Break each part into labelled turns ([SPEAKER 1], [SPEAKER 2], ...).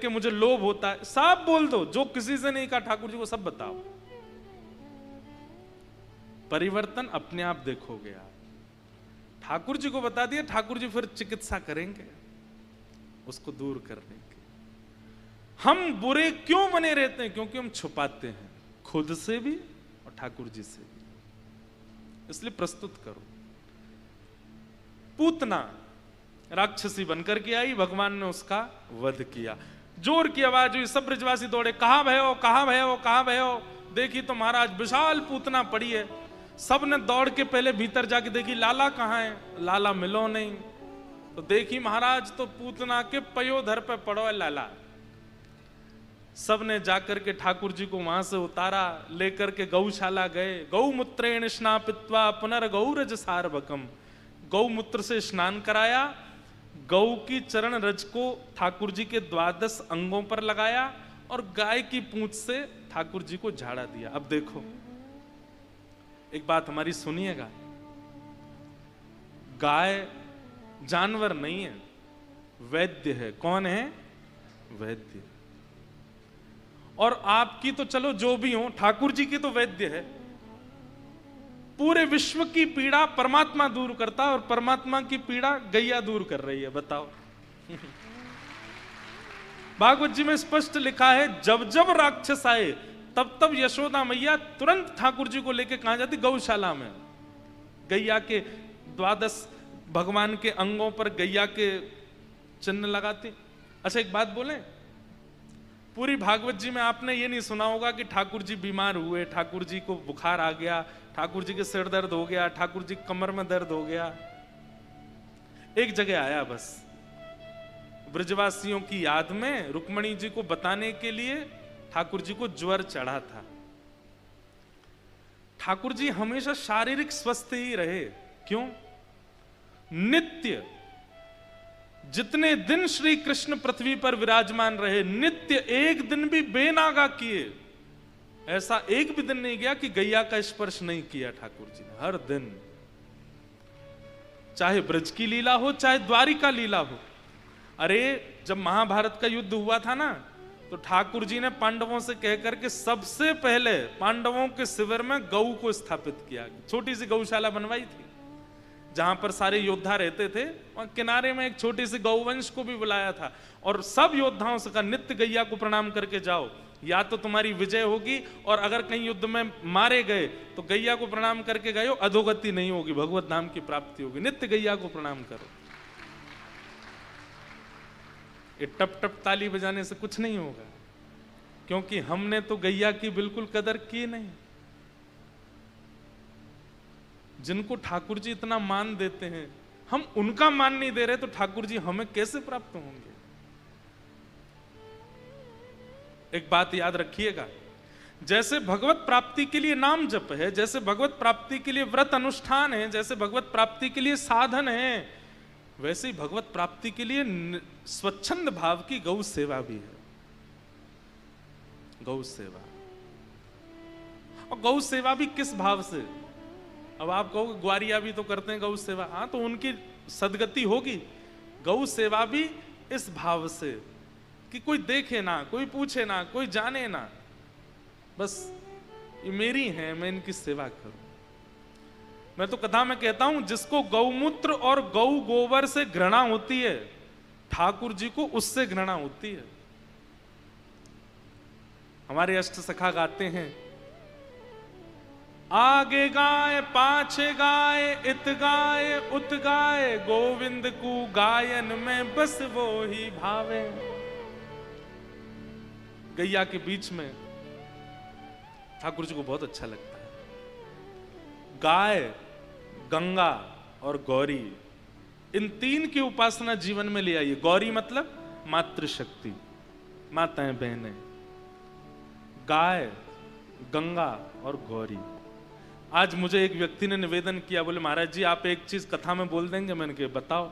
[SPEAKER 1] कि मुझे लोभ होता है, सब बोल दो, जो किसी से नहीं कहा ठाकुर जी को सब बताओ। परिवर्तन अपने आप देखोगे आप। ठाकुर जी को बता दिया, ठाकुर जी फिर चिकित्सा करेंगे उसको दूर करने की। हम बुरे क्यों बने रहते हैं? क्योंकि हम छुपाते हैं खुद से भी और ठाकुर जी से भी। इसलिए प्रस्तुत करो। पूतना राक्षसी बनकर के आई, भगवान ने उसका वध किया। जोर की आवाज हुई, सब ब्रजवासी दौड़े, कहां भय हो, कहां भय हो, कहां भय हो। देखी तो महाराज विशाल पूतना पड़ी है। सब ने दौड़ के पहले भीतर जाके देखी, लाला कहां है? लाला मिलो नहीं। तो देखी महाराज तो पूतना के पयोधर पे पड़ो है लाला। सब ने जाकर के ठाकुर जी को वहां से उतारा, लेकर के गौशाला गए। गौमूत्रेण स्नापित्वा पुनर्गौरज सार्वकम। गौमूत्र से स्नान कराया, गौ की चरण रज को ठाकुर जी के 12 अंगों पर लगाया और गाय की पूंछ से ठाकुर जी को झाड़ा दिया। अब देखो, एक बात हमारी सुनिएगा, गाय जानवर नहीं है, वैद्य है। कौन है? वैद्य। और आपकी तो चलो जो भी हो, ठाकुर जी की तो वैद्य है। पूरे विश्व की पीड़ा परमात्मा दूर करता है और परमात्मा की पीड़ा गैया दूर कर रही है। बताओ। भागवत जी में स्पष्ट लिखा है, जब जब राक्षस आए तब तब यशोदा मैया तुरंत ठाकुर जी को लेके कहां जाती? गौशाला में। गैया के 12 भगवान के अंगों पर गैया के चिन्ह लगाती। अच्छा एक बात बोले, पूरी भागवत जी में आपने ये नहीं सुना होगा कि ठाकुर जी बीमार हुए, ठाकुर जी को बुखार आ गया, ठाकुर जी के सिर दर्द हो गया, ठाकुर जी कमर में दर्द हो गया। एक जगह आया बस, ब्रजवासियों की याद में रुक्मणी जी को बताने के लिए ठाकुर जी को ज्वर चढ़ा था। ठाकुर जी हमेशा शारीरिक स्वस्थ ही रहे। क्यों? नित्य जितने दिन श्री कृष्ण पृथ्वी पर विराजमान रहे, नित्य एक दिन भी बेनागा किए। ऐसा एक भी दिन नहीं गया कि गैया का स्पर्श नहीं किया ठाकुर जी ने। हर दिन, चाहे ब्रज की लीला हो चाहे द्वारिका लीला हो। अरे जब महाभारत का युद्ध हुआ था ना, तो ठाकुर जी ने पांडवों से कहकर के सबसे पहले पांडवों के शिविर में गौ को स्थापित किया। छोटी सी गौशाला बनवाई थी जहां पर सारे योद्धा रहते थे, और किनारे में एक छोटी सी गौवंश को भी बुलाया था। और सब योद्धाओं से कहा, नित्य गैया को प्रणाम करके जाओ, या तो तुम्हारी विजय होगी, और अगर कहीं युद्ध में मारे गए तो गैया को प्रणाम करके गए हो, अधोगति नहीं होगी, भगवत धाम की प्राप्ति होगी। नित्य गैया को प्रणाम करो। ये टप टप ताली बजाने से कुछ नहीं होगा, क्योंकि हमने तो गैया की बिल्कुल कदर की नहीं। जिनको ठाकुर जी इतना मान देते हैं, हम उनका मान नहीं दे रहे, तो ठाकुर जी हमें कैसे प्राप्त होंगे? एक बात याद रखिएगा, जैसे भगवत प्राप्ति के लिए नाम जप है, जैसे भगवत प्राप्ति के लिए व्रत अनुष्ठान है, जैसे भगवत प्राप्ति के लिए साधन है, वैसे ही भगवत प्राप्ति के लिए स्वच्छंद भाव की गौ सेवा भी है। गौ सेवा, और गौ सेवा भी किस भाव से? अब आप कहोगे ग्वारिया भी तो करते हैं गौ सेवा। हाँ, तो उनकी सदगति होगी। गौ सेवा भी इस भाव से कि कोई देखे ना, कोई पूछे ना, कोई जाने ना, बस ये मेरी है, मैं इनकी सेवा करूं। मैं तो कथा में कहता हूं, जिसको गौमूत्र और गौ गोबर से घृणा होती है, ठाकुर जी को उससे घृणा होती है। हमारे अष्ट सखा गाते हैं, आगे गाय पाछे गाय, इत गाय उत गाय, गोविंद को गायन में बस वो ही भावे। गैया के बीच में ठाकुर जी को बहुत अच्छा लगता है। गाय, गंगा और गौरी, इन तीन की उपासना जीवन में ले आइए। गौरी मतलब मातृशक्ति, माताएं बहनें। गाय, गंगा और गौरी। आज मुझे एक व्यक्ति ने निवेदन किया, बोले महाराज जी आप एक चीज कथा में बोल देंगे? मैंने कहा बताओ।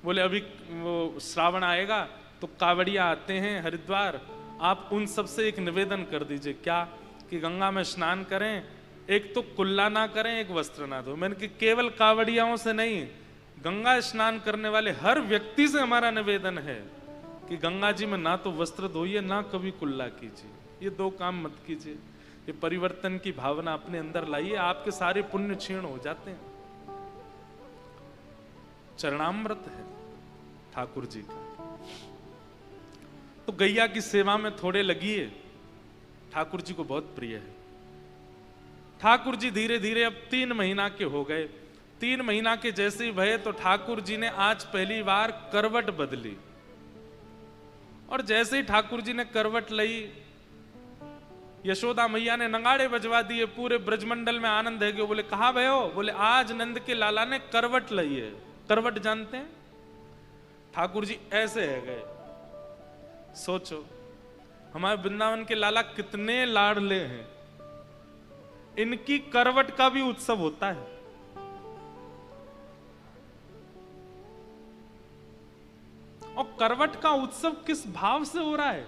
[SPEAKER 1] बोले अभी वो श्रावण आएगा तो कावड़िया आते हैं हरिद्वार, आप उन सब से एक निवेदन कर दीजिए। क्या? कि गंगा में स्नान करें, एक तो कुल्ला ना करें, एक वस्त्र ना धो। मैंने कि केवल कावड़ियाओं से नहीं, गंगा स्नान करने वाले हर व्यक्ति से हमारा निवेदन है कि गंगा जी में ना तो वस्त्र धोइए ना कभी कुल्ला कीजिए, ये दो काम मत कीजिए। ये परिवर्तन की भावना अपने अंदर लाइए, आपके सारे पुण्य क्षीण हो जाते हैं। चरणामृत है ठाकुर जी का। तो गैया की सेवा में थोड़े लगिए, ठाकुर जी को बहुत प्रिय है। ठाकुर जी धीरे धीरे अब 3 महीना के हो गए। 3 महीना के जैसे ही भये तो ठाकुर जी ने आज पहली बार करवट बदली। और जैसे ही ठाकुर जी ने करवट ली, यशोदा मैया ने नगाड़े बजवा दिए, पूरे ब्रजमंडल में आनंद है। बोले कहाँ भय हो? बोले आज नंद के लाला ने करवट ली है। करवट जानते हैं? ठाकुर जी ऐसे है गए। सोचो हमारे वृंदावन के लाला कितने लाडले हैं, इनकी करवट का भी उत्सव होता है। और करवट का उत्सव किस भाव से हो रहा है?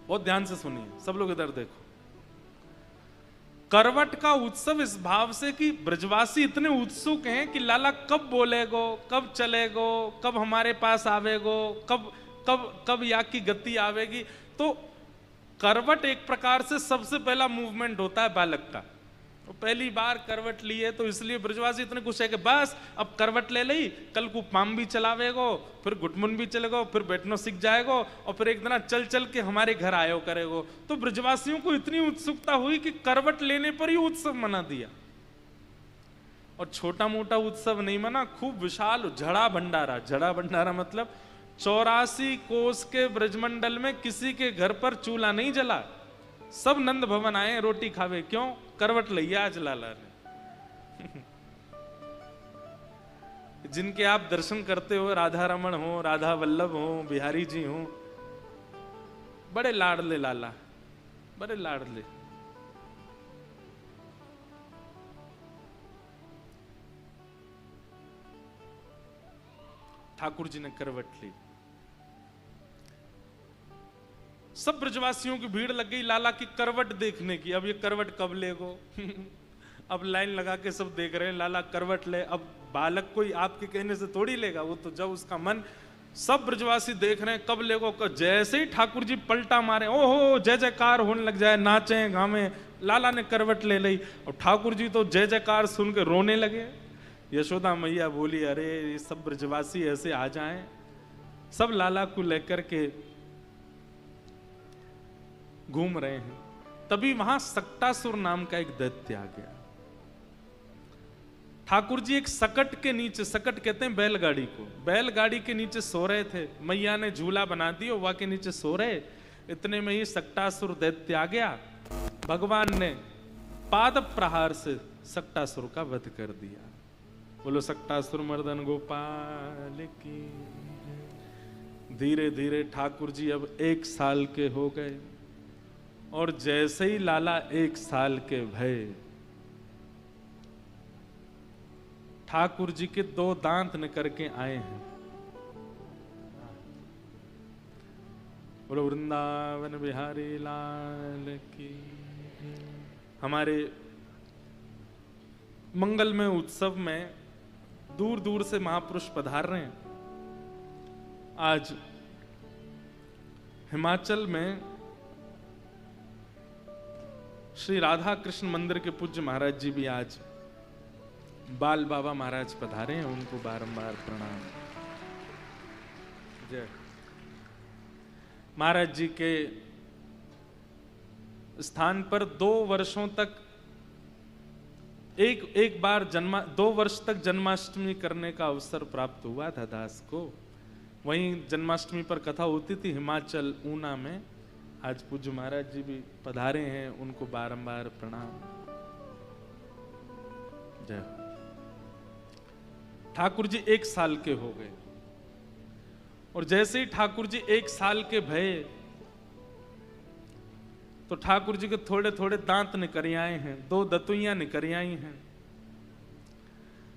[SPEAKER 1] बहुत ध्यान से सुनिए सब लोग, इधर देखो। करवट का उत्सव इस भाव से कि ब्रजवासी इतने उत्सुक हैं कि लाला कब बोलेगो, कब चलेगो, कब हमारे पास आवेगो, कब कब कब या की गति आवेगी। तो करवट एक प्रकार से सबसे पहला मूवमेंट होता है बालक का। तो पहली बार करवट लिए तो इसलिए ब्रजवासी इतने खुश है कि बस अब करवट ले ली, कल को पाम भी चलावेगो, फिर गुटमुन भी चलेगो, फिर बैठना सीख जाएगो, और फिर एक दिन चल चल के हमारे घर आयो करेगो। तो ब्रजवासियों को इतनी उत्सुकता हुई कि करवट लेने पर ही उत्सव मना दिया। और छोटा मोटा उत्सव नहीं मना, खूब विशाल झड़ा भंडारा। झड़ा भंडारा मतलब 84 कोस के ब्रजमंडल में किसी के घर पर चूल्हा नहीं जला, सब नंद भवन आए रोटी खावे। क्यों? करवट लिया आज लाला ने। जिनके आप दर्शन करते हो, राधा रमण हो, राधा वल्लभ हो, बिहारी जी हो, बड़े लाडले लाला, बड़े लाडले। ठाकुर जी ने करवट ली। सब ब्रजवासियों की भीड़ लग गई लाला की करवट देखने की। अब ये करवट कब लेगो? अब लाइन लगा के सब देख रहे हैं लाला करवट ले। अब बालक कोई आपके कहने से थोड़ी लेगा, वो तो जब उसका मन। सब ब्रजवासी देख रहे हैं कब लेगो। जैसे ही ठाकुर जी पलटा मारे, ओहो जय जयकार होने लग जाए, नाचे गावे, लाला ने करवट ले ली। और ठाकुर जी तो जय जयकार सुन के रोने लगे। यशोदा मैया बोली अरे ये सब ब्रजवासी ऐसे आ जाएं। सब लाला को लेकर के घूम रहे हैं। तभी वहां सक्टासुर नाम का एक दैत्य आ गया। ठाकुर जी एक सकट के नीचे, सकट कहते हैं बैलगाड़ी को, बैलगाड़ी के नीचे सो रहे थे। मैया ने झूला बना दिया, वहां के नीचे सो रहे। इतने में ही सक्टासुर दैत्य आ गया। भगवान ने पाद प्रहार से सक्टासुर का वध कर दिया। बोलो सक्टासुर मर्दन गोपाल की। धीरे धीरे ठाकुर जी अब 1 साल के हो गए। और जैसे ही लाला 1 साल के भये, ठाकुर जी के 2 दांत निकल के आए हैं। बोलो वृंदावन बिहारी लाल की। हमारे मंगलमय उत्सव में दूर दूर से महापुरुष पधार रहे हैं। आज हिमाचल में श्री राधा कृष्ण मंदिर के पूज्य महाराज जी भी आज बाल बाबा महाराज पधारे हैं, उनको बारंबार प्रणाम। जय। महाराज जी के स्थान पर 2 वर्षों तक एक बार 2 वर्ष तक जन्माष्टमी करने का अवसर प्राप्त हुआ था दास को। वहीं जन्माष्टमी पर कथा होती थी हिमाचल ऊना में। आज पूज्य महाराज जी भी पधारे हैं, उनको बारंबार प्रणाम। जय। ठाकुर जी 1 साल के हो गए। और जैसे ही ठाकुर जी 1 साल के भये तो ठाकुर जी के थोड़े थोड़े दांत निकल आए हैं, 2 दतुइयां निकल आई हैं।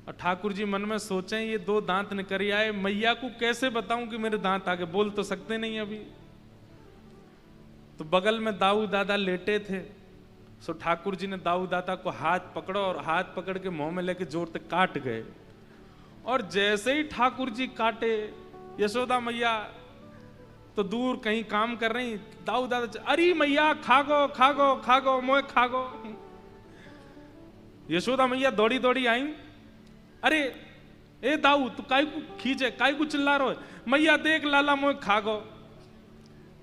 [SPEAKER 1] और ठाकुर जी मन में सोचें ये 2 दांत निकल आए, मैया को कैसे बताऊं कि मेरे दांत आगे? बोल तो सकते नहीं अभी। तो बगल में दाऊ दादा लेटे थे। सो ठाकुर जी ने दाऊ दादा को हाथ पकड़ो और हाथ पकड़ के मुंह में लेके जोर से काट गए। और जैसे ही ठाकुर जी काटे, यशोदा मैया तो दूर कहीं काम कर रही, दाऊ दादा अरे मैया खागो खागो खागो मोए खागो। यशोदा मैया दौड़ी दौड़ी आई, अरे ए दाऊ तू काय को खींचे, काय को चिल्ला रहो है? मैया देख लाला मोए खागो।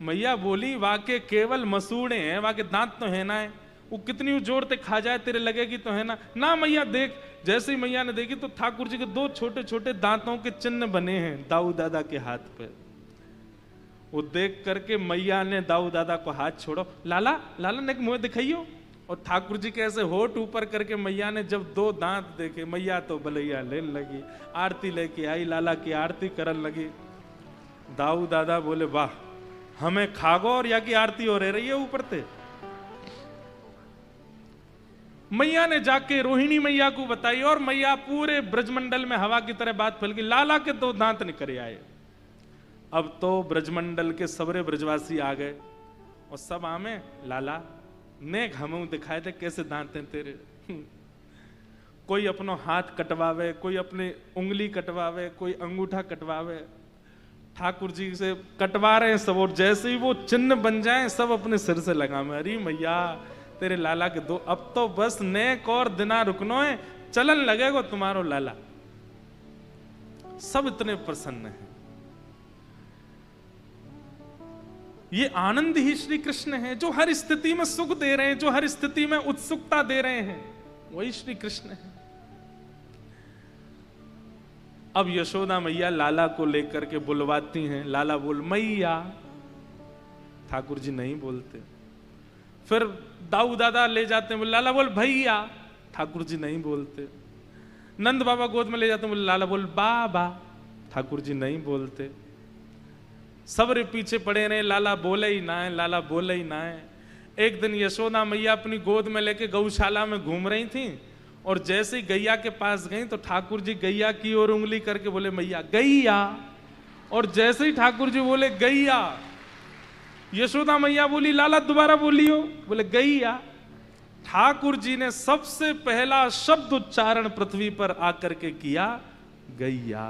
[SPEAKER 1] मैया बोली वाके केवल मसूड़े हैं, वाके दांत तो है ना है, वो कितनी जोर से खा जाए तेरे लगेगी तो है ना। ना मैया देख, जैसे ही मैया ने देखी तो ठाकुर जी के 2 छोटे छोटे दांतों के चिन्ह बने हैं दाऊ दादा के हाथ पे। वो देख करके मैया ने दाऊ दादा को हाथ छोड़ो, लाला लाला ने मुंह दिखाइयो। और ठाकुर जी के ऐसे होठ ऊपर करके मैया ने जब 2 दांत देखे, मैया तो बलैया लेने लगी, आरती लेके आई, लाला की आरती करने लगी। दाऊ दादा बोले वाह, हमें खागो और या की आरती हो रही है ऊपर से। मैया ने जाके रोहिणी मैया को बताई और मैया पूरे ब्रजमंडल में हवा की तरह बात फैल गई, लाला के 2 दांत निकल आए। अब तो ब्रजमंडल के सबरे ब्रजवासी आ गए और सब आमे लाला ने हमू दिखाए थे कैसे दांत हैं तेरे। कोई अपनो हाथ कटवावे, कोई अपनी उंगली कटवावे, कोई अंगूठा कटवावे। ठाकुर जी से कटवा रहे हैं सब, और जैसे ही वो चिन्ह बन जाए सब अपने सिर से लगावे। अरे मैया तेरे लाला के 2, अब तो बस नेक और दिना रुकनो है, चलन लगेगा तुम्हारो लाला। सब इतने प्रसन्न हैं। ये आनंद ही श्री कृष्ण है, जो हर स्थिति में सुख दे रहे हैं, जो हर स्थिति में उत्सुकता दे रहे हैं, वही श्री कृष्ण है। अब यशोदा मैया लाला को लेकर के बुलवाती हैं, लाला बोल मैया, ठाकुर जी नहीं बोलते। फिर दाऊ दादा ले जाते हैं, बोले लाला बोल भैया, ठाकुर जी नहीं बोलते। नंद बाबा गोद में ले जाते हैं, बोले लाला बोल बाबा, ठाकुर जी नहीं बोलते। सबरे पीछे पड़े रहे, लाला बोले ही ना है, लाला बोले ही ना है। एक दिन यशोदा मैया अपनी गोद में लेके गौशाला में घूम रही थी, और जैसे ही गैया के पास गई तो ठाकुर जी गैया की ओर उंगली करके बोले मैया गैया। और जैसे ही ठाकुर जी बोले गैया, यशोदा मैया बोली लाला दोबारा बोलियो, बोले गैया। ठाकुर जी ने सबसे पहला शब्द उच्चारण पृथ्वी पर आकर के किया गैया।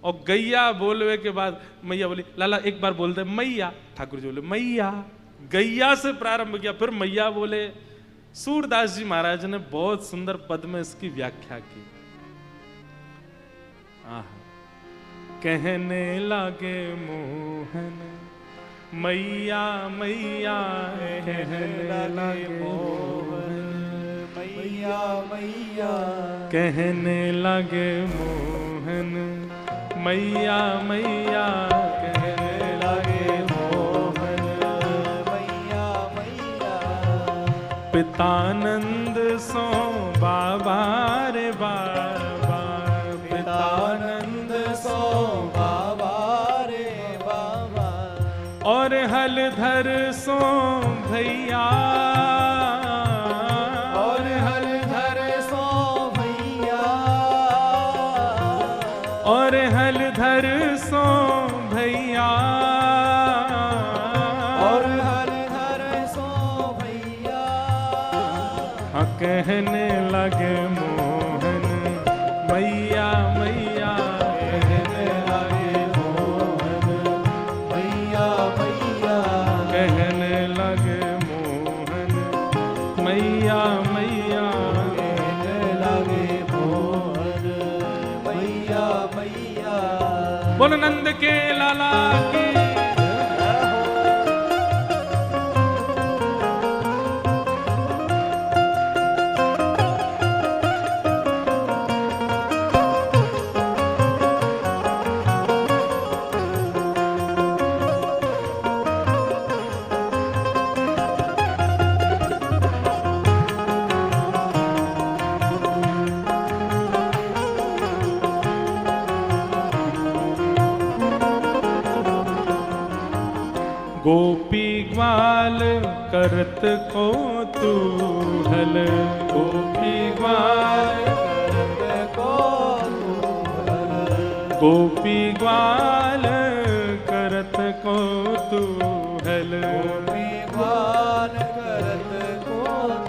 [SPEAKER 1] और गैया बोलने के बाद मैया बोली लाला एक बार बोल दे मैया, ठाकुर जी बोले मैया। गैया से प्रारंभ किया, फिर मैया बोले। सूरदास जी महाराज ने बहुत सुंदर पद में इसकी व्याख्या की। कहने लागे मोहन मैया मैया, कहने लागे मोहन मैया मैया, कहने लागे मोहन मैया मैया, कहने लागे मोहन मैया मैया। पितानंद सो बाबा रे बाबा, पितानंद सो बाबा रे बाबा। और हलधर सो भैया, और हलधर सो भैया, और हलधर सो भैया, और हलधर सो भैया। हाँ कहने लगे मोहन मैया मैया, कहने लगे मोहन मैया मैया, कहने लगे मोहन मैया मैया, कहने लगे मोहन मैया मैया। बोल नंद के लाला की। गोपी ग्वाल करत को तूहल, गोपी ग्वाल करत को तूहल, गोपी ग्वाल करत को तूहल, गोपी ग्वाल करत को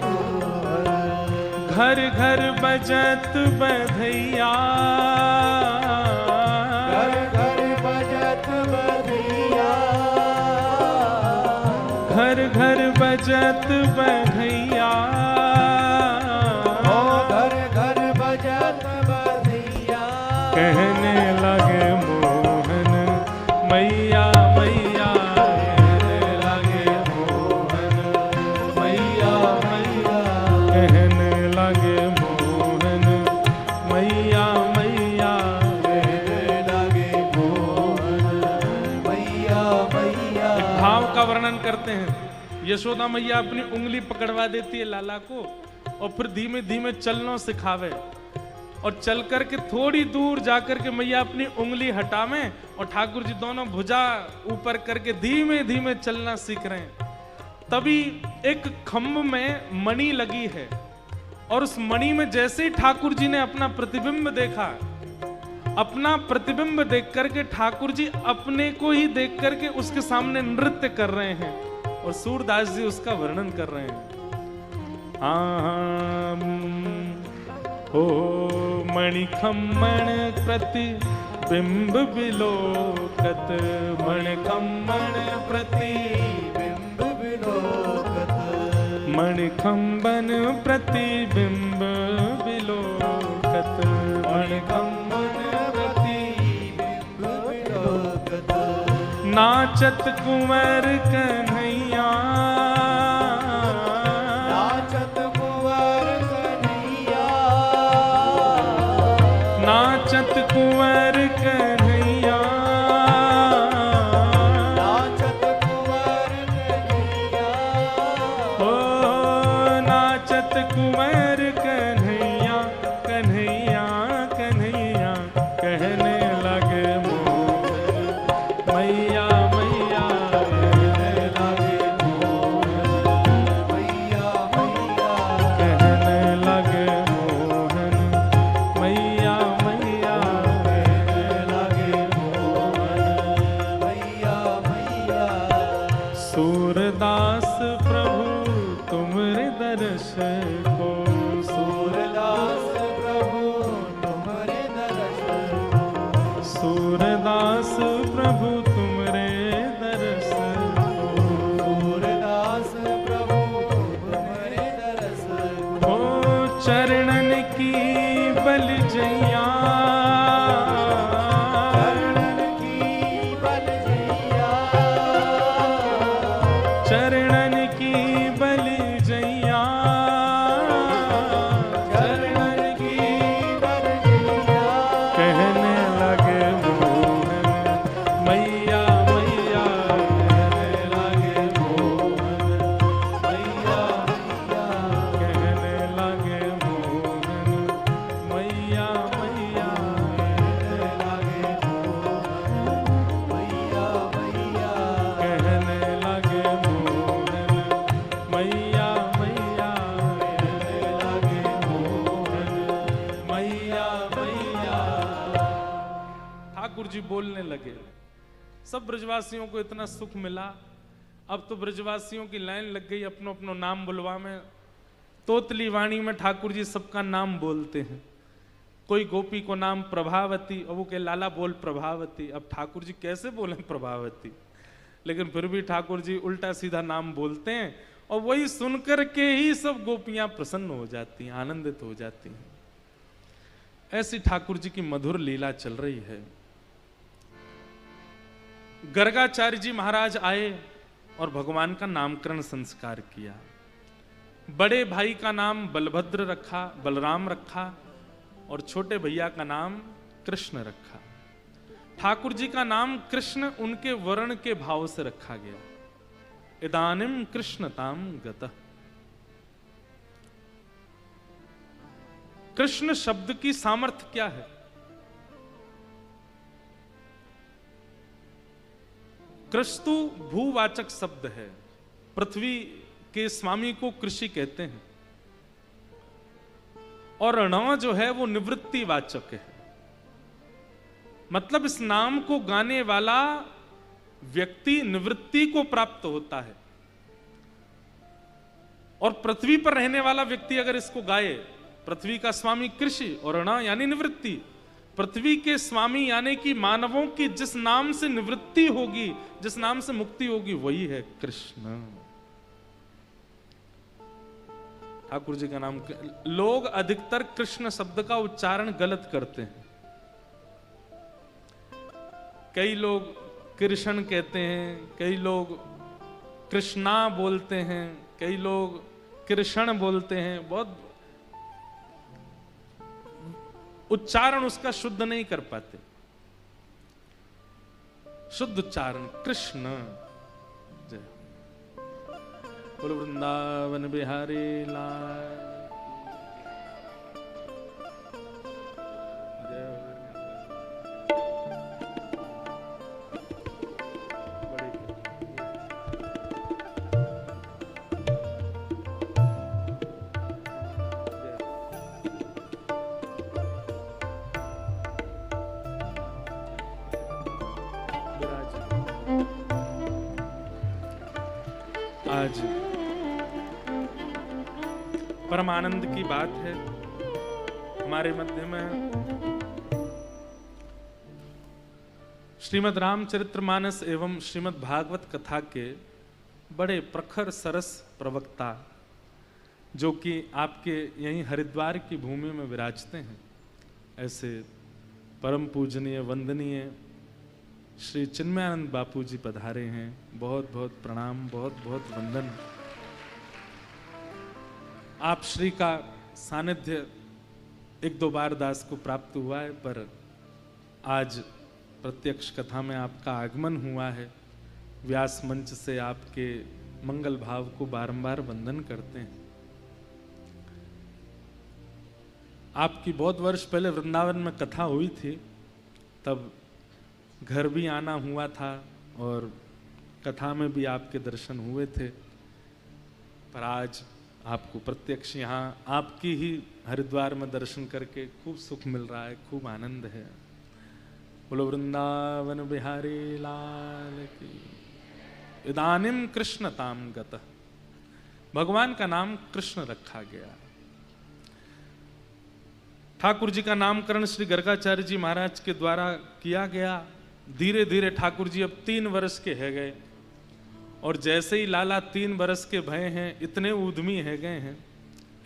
[SPEAKER 1] तूहल। घर घर बजत बधैया, घर घर बजत बधैया, घर घर बजत बधैया,
[SPEAKER 2] ओ घर घर बजत बधैया,
[SPEAKER 1] कहने लगे मोहन मैया मैया, कहने लगे मोहन मैया मैया, कहने लगे मोहन मैया मैया,
[SPEAKER 2] कहने लगे मोहन मैया मैया।
[SPEAKER 1] भाव का वर्णन करते हैं। यशोदा मैया अपनी उंगली पकड़वा देती है लाला को और फिर धीमे धीमे चलना सिखावे, और चल करके थोड़ी दूर जाकर के मैया अपनी उंगली हटावे और ठाकुर जी दोनों भुजा ऊपर करके धीमे धीमे चलना सीख रहे हैं। तभी एक खंभ में मणि लगी है और उस मणि में जैसे ही ठाकुर जी ने अपना प्रतिबिंब देखा, अपना प्रतिबिंब देख करके ठाकुर जी अपने को ही देख करके उसके सामने नृत्य कर रहे हैं और सूरदास जी उसका वर्णन कर रहे हैं। हो मणिखम्मण प्रतिबिंब बिलोकत, मणिखम्मण
[SPEAKER 2] प्रतिबिंब विलोकत,
[SPEAKER 1] मणिखम्बन प्रतिबिंब बिलोकत,
[SPEAKER 2] मणिखम्मन प्रतिबिंब विलोकत,
[SPEAKER 1] नाचत कुंवर कन्हैया,
[SPEAKER 2] नाचत कुंवर कन्हैया,
[SPEAKER 1] नाचत कुंवर कन्हैया,
[SPEAKER 2] नाचत कुंवर कन्हैया,
[SPEAKER 1] हो नाचत कुंवर कन्हैया, कन्हैया कन्हैया, कहने लगे मोहन मैया मैया, कहने लगे मोहन
[SPEAKER 2] मैया मैया,
[SPEAKER 1] कहने लगे मोहन मैया मैया,
[SPEAKER 2] कहने लगे मोहन मैया मैया।
[SPEAKER 1] सूरदास प्रभु तुमरे दर्श को,
[SPEAKER 2] सूरदास प्रभु तुम्हारे दर्शन को,
[SPEAKER 1] सूरदास प्रभु तुमरे दर्श को,
[SPEAKER 2] सूरदास प्रभु तुम्हारे दर्शन को,
[SPEAKER 1] हो चरणन की बलजैया,
[SPEAKER 2] चरणन की बलजैया,
[SPEAKER 1] चरणन की बलजैया,
[SPEAKER 2] चरणन की बलजैया,
[SPEAKER 1] कहने लगे मोहन मैया मैया, कहने लगे मोहन
[SPEAKER 2] मैया मैया,
[SPEAKER 1] कहने लगे मोहन मैया मैया,
[SPEAKER 2] कहने लगे मोहन मैया मैया,
[SPEAKER 1] कहने लगे मोहन मैया मैया,
[SPEAKER 2] कहने लगे मोहन
[SPEAKER 1] मैया मैया। ठाकुर जी बोलने लगे। सब ब्रजवासियों को इतना सुख मिला, अब तो ब्रजवासियों की लाइन लग गई अपनो अपनो नाम बुलवा में। तोतली वाणी में ठाकुर जी सबका नाम बोलते हैं। कोई गोपी को नाम प्रभावती, और वो कहे लाला बोल प्रभावती। अब ठाकुर जी कैसे बोले प्रभावती, लेकिन फिर भी ठाकुर जी उल्टा सीधा नाम बोलते हैं और वही सुनकर के ही सब गोपियां प्रसन्न हो जाती हैं, आनंदित हो जाती हैं। ऐसी ठाकुर जी की मधुर लीला चल रही है। गर्गाचार्य जी महाराज आए और भगवान का नामकरण संस्कार किया। बड़े भाई का नाम बलभद्र रखा, बलराम रखा, और छोटे भैया का नाम कृष्ण रखा। ठाकुर जी का नाम कृष्ण उनके वर्ण के भाव से रखा गया। इदानिम कृष्णताम गतः। कृष्ण शब्द की सामर्थ्य क्या है? कृस्तु भूवाचक शब्द है। पृथ्वी के स्वामी को कृषि कहते हैं, और ण जो है वो निवृत्ति वाचक है। मतलब इस नाम को गाने वाला व्यक्ति निवृत्ति को प्राप्त होता है, और पृथ्वी पर रहने वाला व्यक्ति अगर इसको गाए, पृथ्वी का स्वामी कृषि और ण यानी निवृत्ति, पृथ्वी के स्वामी यानी कि मानवों की जिस नाम से निवृत्ति होगी, जिस नाम से मुक्ति होगी, वही है कृष्ण। ठाकुर जी का नाम, लोग अधिकतर कृष्ण शब्द का उच्चारण गलत करते हैं। कई लोग कृष्ण कहते हैं, कई लोग कृष्णा बोलते हैं, कई लोग कृष्ण बोलते हैं। बहुत उच्चारण उसका शुद्ध नहीं कर पाते। शुद्ध उच्चारण कृष्ण। जय बोलो वृंदावन बिहारी लाल। आज परम आनंद की बात है हमारे मध्य में श्रीमद् रामचरितमानस एवं श्रीमद् भागवत कथा के बड़े प्रखर सरस प्रवक्ता, जो कि आपके यहीं हरिद्वार की भूमि में विराजते हैं, ऐसे परम पूजनीय वंदनीय श्री चिन्मयानंद बापू जी पधारे हैं। बहुत बहुत प्रणाम, बहुत बहुत वंदन। आप श्री का सानिध्य एक दो बार दास को प्राप्त हुआ है, पर आज प्रत्यक्ष कथा में आपका आगमन हुआ है। व्यास मंच से आपके मंगल भाव को बारंबार वंदन करते हैं। आपकी बहुत वर्ष पहले वृंदावन में कथा हुई थी, तब घर भी आना हुआ था और कथा में भी आपके दर्शन हुए थे, पर आज आपको प्रत्यक्ष यहाँ आपकी ही हरिद्वार में दर्शन करके खूब सुख मिल रहा है, खूब आनंद है। बोलो वृंदावन बिहारी लाल की। इदानिम कृष्णताम गतः, भगवान का नाम कृष्ण रखा गया। ठाकुर जी का नामकरण श्री गर्गाचार्य जी महाराज के द्वारा किया गया। धीरे धीरे ठाकुर जी अब 3 वर्ष के है गए, और जैसे ही लाला 3 वर्ष के भय हैं, इतने उद्यमी है गए हैं।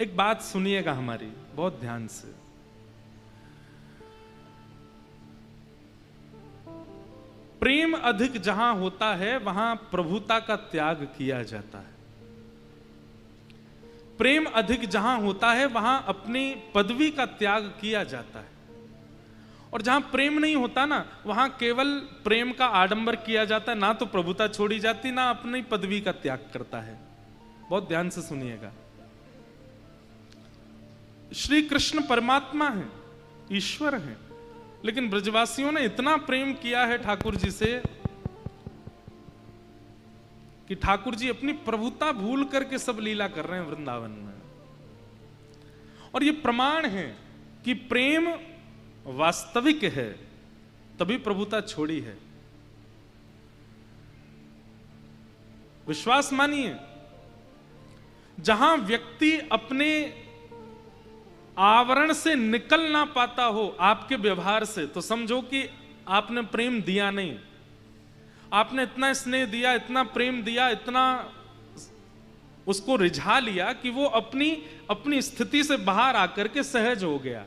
[SPEAKER 1] एक बात सुनिएगा हमारी बहुत ध्यान से। प्रेम अधिक जहां होता है वहां प्रभुता का त्याग किया जाता है। प्रेम अधिक जहां होता है वहां अपनी पदवी का त्याग किया जाता है, और जहां प्रेम नहीं होता ना, वहां केवल प्रेम का आडंबर किया जाता है। ना तो प्रभुता छोड़ी जाती, ना अपनी पदवी का त्याग करता है। बहुत ध्यान से सुनिएगा। श्री कृष्ण परमात्मा है, ईश्वर है, लेकिन ब्रजवासियों ने इतना प्रेम किया है ठाकुर जी से कि ठाकुर जी अपनी प्रभुता भूल करके सब लीला कर रहे हैं वृंदावन में। और ये प्रमाण है कि प्रेम वास्तविक है, तभी प्रभुता छोड़ी है। विश्वास मानिए, जहां व्यक्ति अपने आवरण से निकल ना पाता हो आपके व्यवहार से, तो समझो कि आपने प्रेम दिया नहीं। आपने इतना स्नेह दिया, इतना प्रेम दिया, इतना उसको रिझा लिया कि वो अपनी स्थिति से बाहर आकर के सहज हो गया।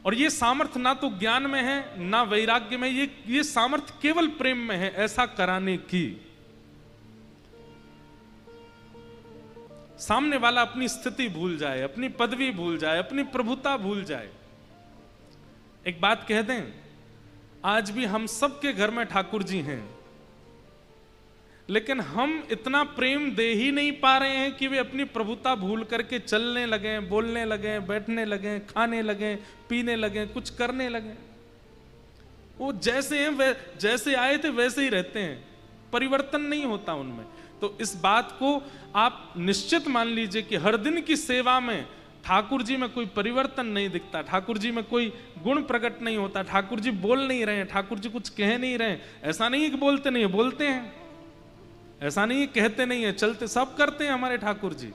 [SPEAKER 1] और ये सामर्थ्य ना तो ज्ञान में है, ना वैराग्य में, ये सामर्थ्य केवल प्रेम में है ऐसा कराने की। सामने वाला अपनी स्थिति भूल जाए, अपनी पदवी भूल जाए, अपनी प्रभुता भूल जाए। एक बात कह दें, आज भी हम सबके घर में ठाकुर जी हैं, लेकिन हम इतना प्रेम दे ही नहीं पा रहे हैं कि वे अपनी प्रभुता भूल करके चलने लगे, बोलने लगे, बैठने लगे, खाने लगे, पीने लगे, कुछ करने लगे। वो जैसे हैं वे जैसे आए थे वैसे ही रहते हैं, परिवर्तन नहीं होता उनमें। तो इस बात को आप निश्चित मान लीजिए कि हर दिन की सेवा में ठाकुर जी में कोई परिवर्तन नहीं दिखता, ठाकुर जी में कोई गुण प्रकट नहीं होता, ठाकुर जी बोल नहीं रहे हैं, ठाकुर जी कुछ कह नहीं रहे हैं। ऐसा नहीं है कि बोलते नहीं है, बोलते हैं। ऐसा नहीं है कहते नहीं है, चलते सब करते हैं हमारे ठाकुर जी।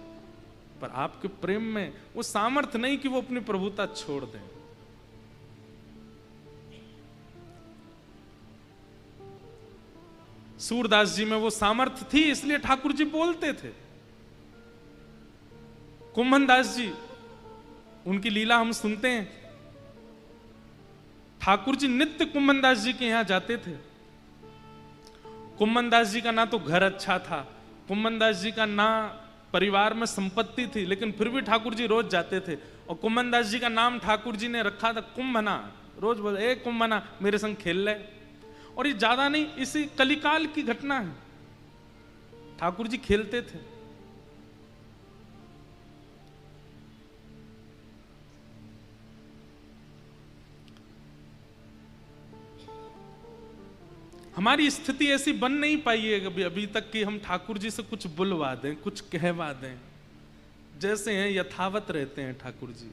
[SPEAKER 1] पर आपके प्रेम में वो सामर्थ्य नहीं कि वो अपनी प्रभुता छोड़ दें। सूरदास जी में वो सामर्थ्य थी, इसलिए ठाकुर जी बोलते थे। कुंभन दास जी, उनकी लीला हम सुनते हैं। ठाकुर जी नित्य कुंभन दास जी के यहां जाते थे। कुंभन दास जी का ना तो घर अच्छा था, कुंभन दास जी का ना परिवार में संपत्ति थी, लेकिन फिर भी ठाकुर जी रोज जाते थे। और कुंभन दास जी का नाम ठाकुर जी ने रखा था कुंभना। रोज बोले, ए कुंभना मेरे संग खेल ले। और ये ज्यादा नहीं, इसी कलिकाल की घटना है। ठाकुर जी खेलते थे। हमारी स्थिति ऐसी बन नहीं पाई है अभी तक कि हम ठाकुर जी से कुछ बुलवा दें, कुछ कहवा दें। जैसे हैं यथावत रहते हैं ठाकुर जी।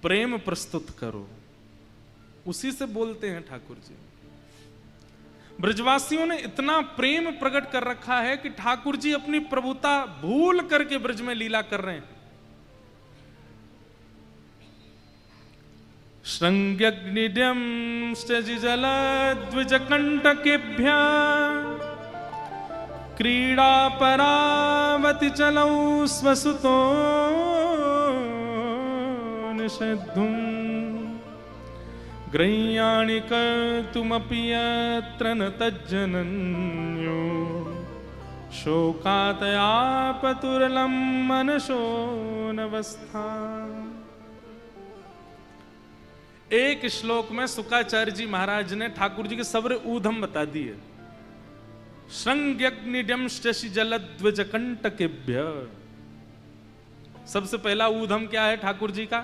[SPEAKER 1] प्रेम प्रस्तुत करो, उसी से बोलते हैं ठाकुर जी। ब्रजवासियों ने इतना प्रेम प्रकट कर रखा है कि ठाकुर जी अपनी प्रभुता भूल करके ब्रज में लीला कर रहे हैं। श्रृंग्यग्निड्यं जलद्विजकंटकेभ्यः क्रीडा परावति चलौ स्वसुतो निषेद्धुम् ग्रह्याणि कर्तुमपि यत्र न तज्जनन्यो शोकातयापतुरलं मनसो नवस्था। एक श्लोक में शुकाचार्य जी महाराज ने ठाकुर जी के सब्र ऊधम बता दिए। श्रृंग्यग्निड्यं शशि जलद्विजकंटकेभ्य। सबसे पहला ऊधम क्या है ठाकुर जी का?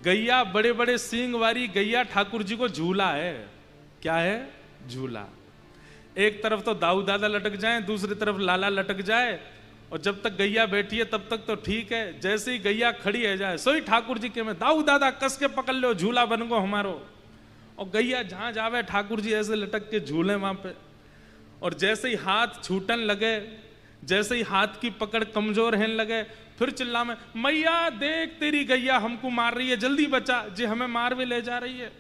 [SPEAKER 1] गैया, बड़े बड़े सींग वाली गैया ठाकुर जी को झूला है। क्या है? झूला। एक तरफ तो दाऊ दादा लटक जाए, दूसरी तरफ लाला लटक जाए, और जब तक गैया बैठी है तब तक तो ठीक है। जैसे ही गैया खड़ी है जाए, सोई ठाकुर जी के में दाऊ दादा कस के पकड़ लो, झूला बन गो हमारो। और गैया जहां जावे ठाकुर जी ऐसे लटक के झूले वहां पे। और जैसे ही हाथ छूटन लगे, जैसे ही हाथ की पकड़ कमजोर रहने लगे, फिर चिल्ला में, मैया देख तेरी गैया हमको मार रही है, जल्दी बचा जी, हमें मार भी ले जा रही है।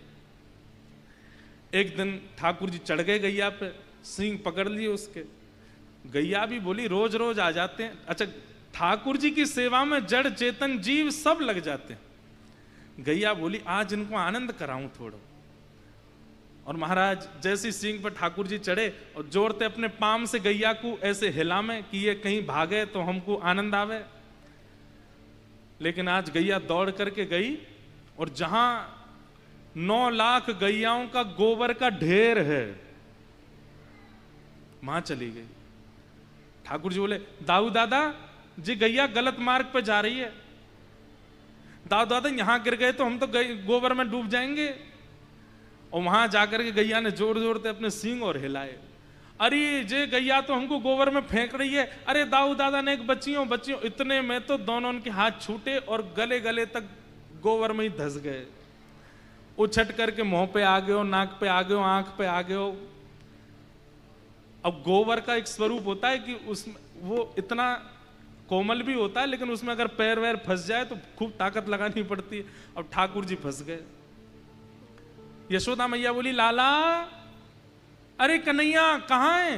[SPEAKER 1] एक दिन ठाकुर जी चढ़ गए गैया पे, सींग पकड़ लिए उसके। गैया भी बोली, रोज रोज आ जाते हैं। अच्छा, ठाकुर जी की सेवा में जड़ चेतन जीव सब लग जाते हैं। गैया बोली, आज इनको आनंद कराऊं थोड़ा। और महाराज जैसी सींग पर ठाकुर जी चढ़े और जोरते अपने पाम से गैया को ऐसे हिला में कि ये कहीं भागे तो हमको आनंद आवे। लेकिन आज गैया दौड़ करके गई, और जहां 9 लाख गैयाओं का गोबर का ढेर है, वहां चली गई। ठाकुर जी बोले, दाऊ दादा जी गैया गलत मार्ग पे जा रही है। दाऊ दादा यहां गिर गए तो हम तो गोबर में डूब जाएंगे। और वहां जाकर के गैया ने जोर जोर से अपने सींग और हिलाए। अरे जे गैया तो हमको गोबर में फेंक रही है। अरे दाऊ दादा ने एक बच्चियों बच्चियों, इतने में तो दोनों उनके हाथ छूटे और गले गले तक गोबर में ही धस गए। उछट करके मुंह पे आ गए हो, नाक पे आ गए हो, आंख पे आ गए हो। अब गोबर का एक स्वरूप होता है कि उसमें वो इतना कोमल भी होता है, लेकिन उसमें अगर पैर वैर फंस जाए तो खूब ताकत लगानी पड़ती है। अब ठाकुर जी फंस गए। यशोदा मैया बोली, लाला अरे कन्हैया कहां है?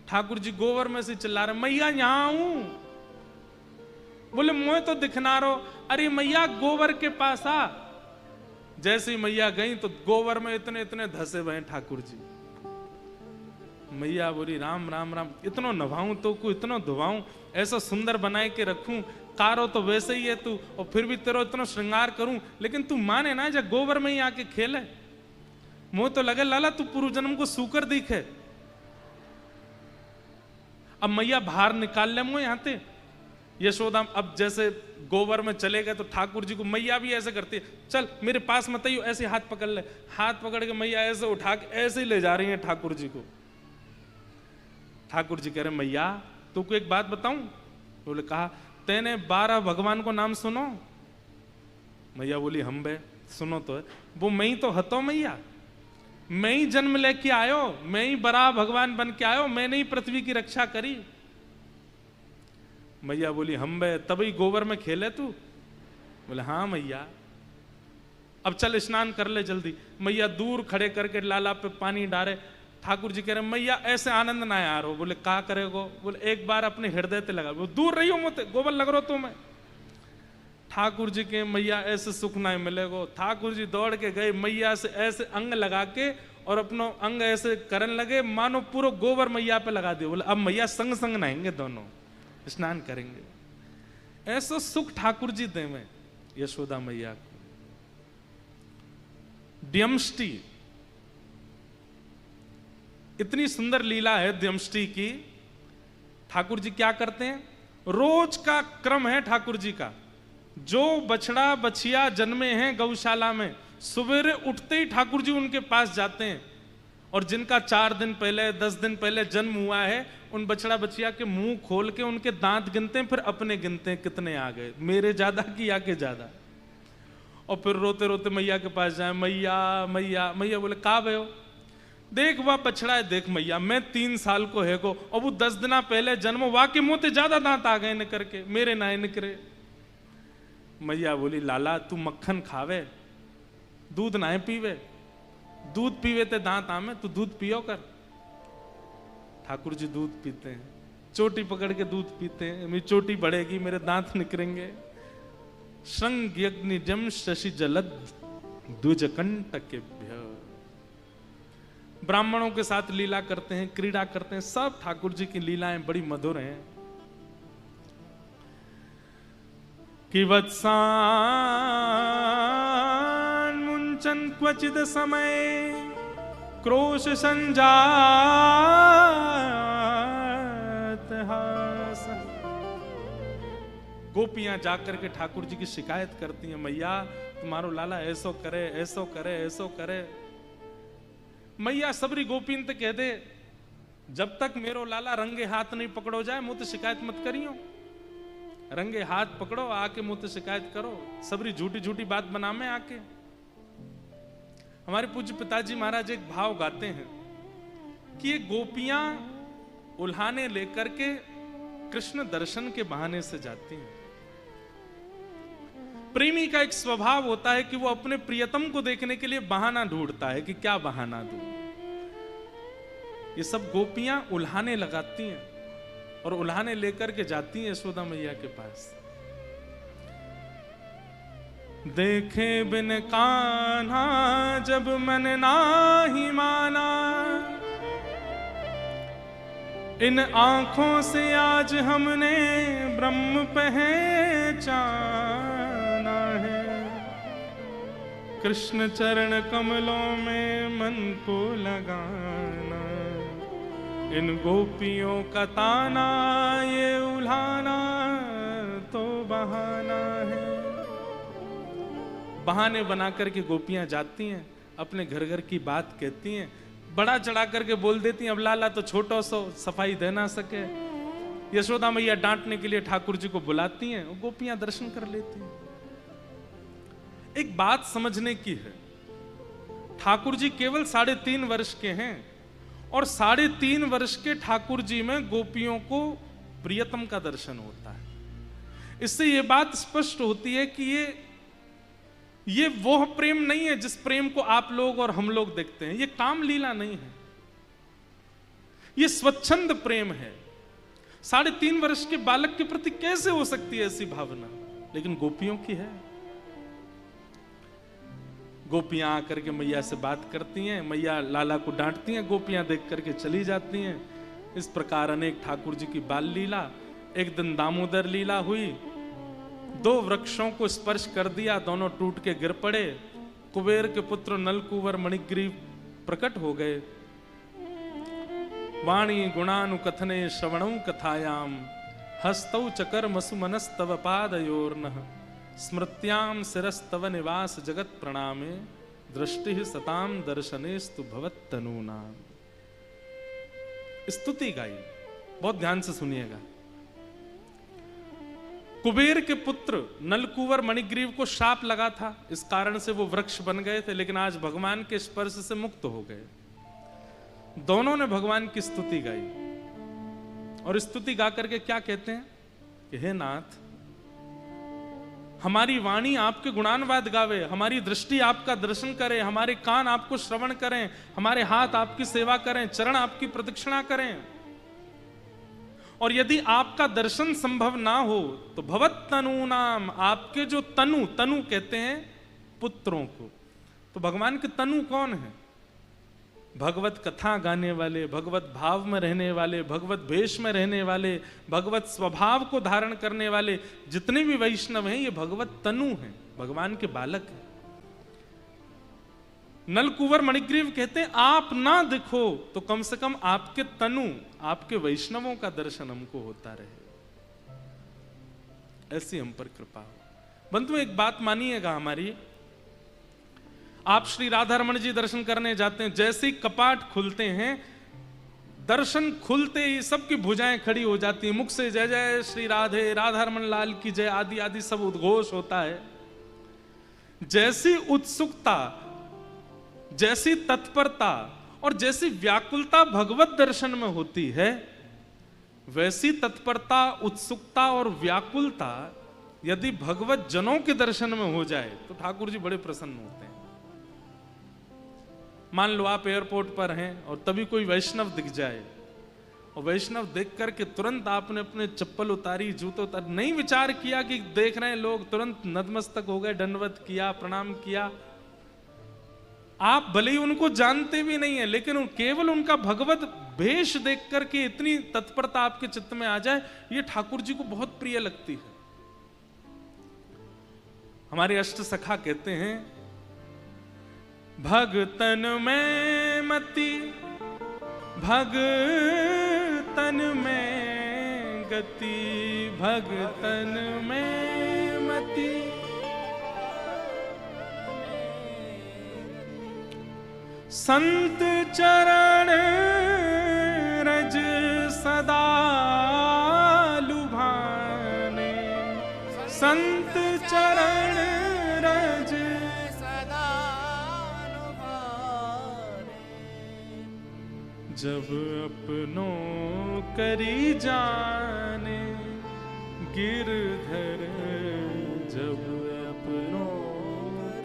[SPEAKER 1] ठाकुर जी गोबर में से चिल्ला रहे, मैया यहां हूं। बोले, मुझे तो दिखना रहो। अरे मैया गोबर के पास आ। जैसे ही मैया गई तो गोबर में इतने इतने धसे हुए ठाकुर जी। मैया बोली, राम राम राम, इतनो नभाऊं तो को इतनो धुवाऊं, ऐसा सुंदर बनाए के रखूं, कारो तो वैसे ही है तू, और फिर भी तेरा इतना श्रृंगार करूं, लेकिन तू माने ना जब गोबर में ही आके खेले। मुझे तो लगे लाला तू पूर्व जन्म को सूकर दिखे। अब मैया बाहर निकाल ले मुझे यहां से। यशोदा अब जैसे गोबर में चले गए तो ठाकुर जी को मैया भी ऐसे करती है, चल मेरे पास मत आइयो, ऐसे हाथ पकड़ ले। हाथ पकड़ के मैया ऐसे उठा के ऐसे ही ले जा रही है ठाकुर जी को। ठाकुर जी कह रहे, मैया तुमको एक बात बताऊं? बोले, कहा, तेने 12 भगवान को नाम सुनो? मैया बोली, हम बे सुनो तो है। वो मैं ही तो हतो मैया, मैं ही जन्म लेके आयो, मैं ही बड़ा भगवान बन के आयो, मैंने ही पृथ्वी की रक्षा करी। मैया बोली हम बे तभी गोबर में खेले तू? बोले हाँ मैया। अब चल स्नान कर ले जल्दी। मैया दूर खड़े करके लाला पे पानी डाले। ठाकुर जी कह रहे मैया ऐसे आनंद ना यार हो। बोले का करेगो? बोले एक बार अपने हृदय ते लगा। बोले दूर रही हो मुझे गोबर लग रहा तुम्हें। ठाकुर जी के मैया ऐसे सुख ना मिलेगो। ठाकुर जी दौड़ के गए मैया से ऐसे अंग लगा के और अपनो अंग ऐसे करने लगे मानो पूरा गोबर मैया पे लगा दिया। बोले अब मैया संग संग नहाएंगे दोनों, स्नान करेंगे। ऐसा सुख ठाकुर जी दे में यशोदा मैया को। द्यमष्टि, इतनी सुंदर लीला है द्यमष्टि की। ठाकुर जी क्या करते हैं? रोज का क्रम है ठाकुर जी का। जो बछड़ा बछिया जन्मे हैं गौशाला में, सवेरे उठते ही ठाकुर जी उनके पास जाते हैं। और जिनका 4 दिन पहले 10 दिन पहले जन्म हुआ है, उन बछड़ा बछिया के मुंह खोल के उनके दांत गिनते हैं, फिर अपने गिनते हैं कितने आ गए, मेरे ज्यादा कि या के ज्यादा। और फिर रोते रोते मैया के पास जाए, मैया मैया। मैया बोले का भयो? देख वह बछड़ा है, देख मैया मैं 3 साल को है को, और वो 10 दिन पहले जन्म वाह के मुंह ते ज्यादा दांत आ गए निकर के, मेरे ना निकरे। मैया बोली लाला तू मक्खन खावे, दूध ना पीवे, दूध पीवे ते दांत आमे, तू दूध पियो कर। ठाकुर जी दूध पीते हैं, चोटी पकड़ के दूध पीते हैं। मेरी चोटी बढ़ेगी, मेरे दांत निकरेंगे। श्रृंग यज्ञ शशि जलद द्विज कंटकेभ्य। ब्राह्मणों के साथ लीला करते हैं, क्रीड़ा करते हैं। सब ठाकुर जी की लीलाएं बड़ी मधुर हैं। कि वत्सान मुंचन क्वचिद समय क्रोश संजात हास। गोपियां जाकर के ठाकुर जी की शिकायत करती हैं, मैया तुम्हारो लाला ऐसो करे ऐसो करे ऐसो करे। मैया सबरी गोपीन तो कह दे जब तक मेरो लाला रंगे हाथ नहीं पकड़ो जाए मुझे शिकायत मत करियो। रंगे हाथ पकड़ो आके मुझे शिकायत करो, सबरी झूठी झूठी बात बना में आके। हमारे पूज्य पिताजी महाराज एक भाव गाते हैं कि ये गोपियां उल्हाने लेकर के कृष्ण दर्शन के बहाने से जाती हैं। प्रेमी का एक स्वभाव होता है कि वो अपने प्रियतम को देखने के लिए बहाना ढूंढता है कि क्या बहाना दूं। ये सब गोपियां उल्हाने लगाती हैं और उल्हाने लेकर के जाती हैं यशोदा मैया के पास। देखे बिन कान्हा जब मन नाही माना, इन आंखों से आज हमने ब्रह्म पहचाना है। कृष्ण चरण कमलों में मन को लगाना, इन गोपियों का ताना ये उल्हाना तो बहाना है। बहाने बना करके गोपियां जाती हैं, अपने घर घर की बात कहती हैं, बड़ा चढ़ा करके बोल देती हैं अब लाला तो छोटो सो सफाई दे ना सके। यशोदा मैया डांटने के लिए ठाकुर जी को बुलाती हैं, गोपियां दर्शन कर लेती हैं। एक बात समझने की है, ठाकुर जी केवल 3.5 वर्ष के हैं और 3.5 वर्ष के ठाकुर जी में गोपियों को प्रियतम का दर्शन होता है। इससे यह बात स्पष्ट होती है कि ये वो प्रेम नहीं है जिस प्रेम को आप लोग और हम लोग देखते हैं। ये काम लीला नहीं है, ये स्वच्छंद प्रेम है। 3.5 वर्ष के बालक के प्रति कैसे हो सकती है ऐसी भावना, लेकिन गोपियों की है। गोपियां आकर के मैया से बात करती हैं, मैया लाला को डांटती हैं, गोपियां देख करके चली जाती हैं। इस प्रकार अनेक ठाकुर जी की बाल लीला। एक दिन दामोदर लीला हुई, 2 वृक्षों को स्पर्श कर दिया, दोनों टूट के गिर पड़े। कुबेर के पुत्र नलकुवर मणिग्रीव प्रकट हो गए। वाणी गुणानुकथने श्रवणं कथायाम हस्तौ चकर्मसु मनस्तव पादयोर्नः स्मृत्याम शिरस्तव निवास जगत प्रणामे दृष्टि सताम दर्शनेस्तु भवत्तनूनाम। स्तुति गाई, बहुत ध्यान से सुनिएगा। कुबेर के पुत्र नलकुवर मणिग्रीव को शाप लगा था, इस कारण से वो वृक्ष बन गए थे, लेकिन आज भगवान के स्पर्श से मुक्त हो गए। दोनों ने भगवान की स्तुति गाई और स्तुति गा करके क्या कहते हैं, कि हे नाथ, हमारी वाणी आपके गुणानुवाद गावे, हमारी दृष्टि आपका दर्शन करे, हमारे कान आपको श्रवण करें, हमारे हाथ आपकी सेवा करें, चरण आपकी प्रदक्षिणा करें। और यदि आपका दर्शन संभव ना हो तो भवत तनु नाम, आपके जो तनु, तनु कहते हैं पुत्रों को, तो भगवान के तनु कौन है? भगवत कथा गाने वाले, भगवत भाव में रहने वाले, भगवत भेष में रहने वाले, भगवत स्वभाव को धारण करने वाले जितने भी वैष्णव हैं, ये भगवत तनु हैं, भगवान के बालक हैं। नलकुंवर मणिग्रीव कहते हैं आप ना दिखो तो कम से कम आपके तनु, आपके वैष्णवों का दर्शन हमको होता रहे, ऐसी हम पर कृपा हो। बंधु एक बात मानिएगा हमारी, आप श्री राधा रमण जी दर्शन करने जाते हैं, जैसे ही कपाट खुलते हैं, दर्शन खुलते ही सबकी भुजाएं खड़ी हो जाती हैं, मुख से जय जय श्री राधे, राधा रमण लाल की जय आदि आदि सब उद्घोष होता है। जैसी उत्सुकता, जैसी तत्परता और जैसी व्याकुलता भगवत दर्शन में होती है, वैसी तत्परता, उत्सुकता और व्याकुलता यदि भगवत जनों के दर्शन में हो जाए तो ठाकुर जी बड़े प्रसन्न होते हैं। मान लो आप एयरपोर्ट पर हैं और तभी कोई वैष्णव दिख जाए, और वैष्णव देख करके तुरंत आपने अपने चप्पल उतारी, जूते उतार, नहीं विचार किया कि देख रहे हैं लोग, तुरंत नतमस्तक हो गए, दंडवत किया, प्रणाम किया। आप भले ही उनको जानते भी नहीं है, लेकिन केवल उनका भगवत भेष देख करके इतनी तत्परता आपके चित्त में आ जाए, ये ठाकुर जी को बहुत प्रिय लगती है। हमारे अष्ट सखा कहते हैं, भगतन में मति, भगतन में गति, भगतन में मति, संत चरण रज सदा लुभाने, संत चरण रज सदा लुभाने, जब अपनों करी जाने गिरधर, जब अपनों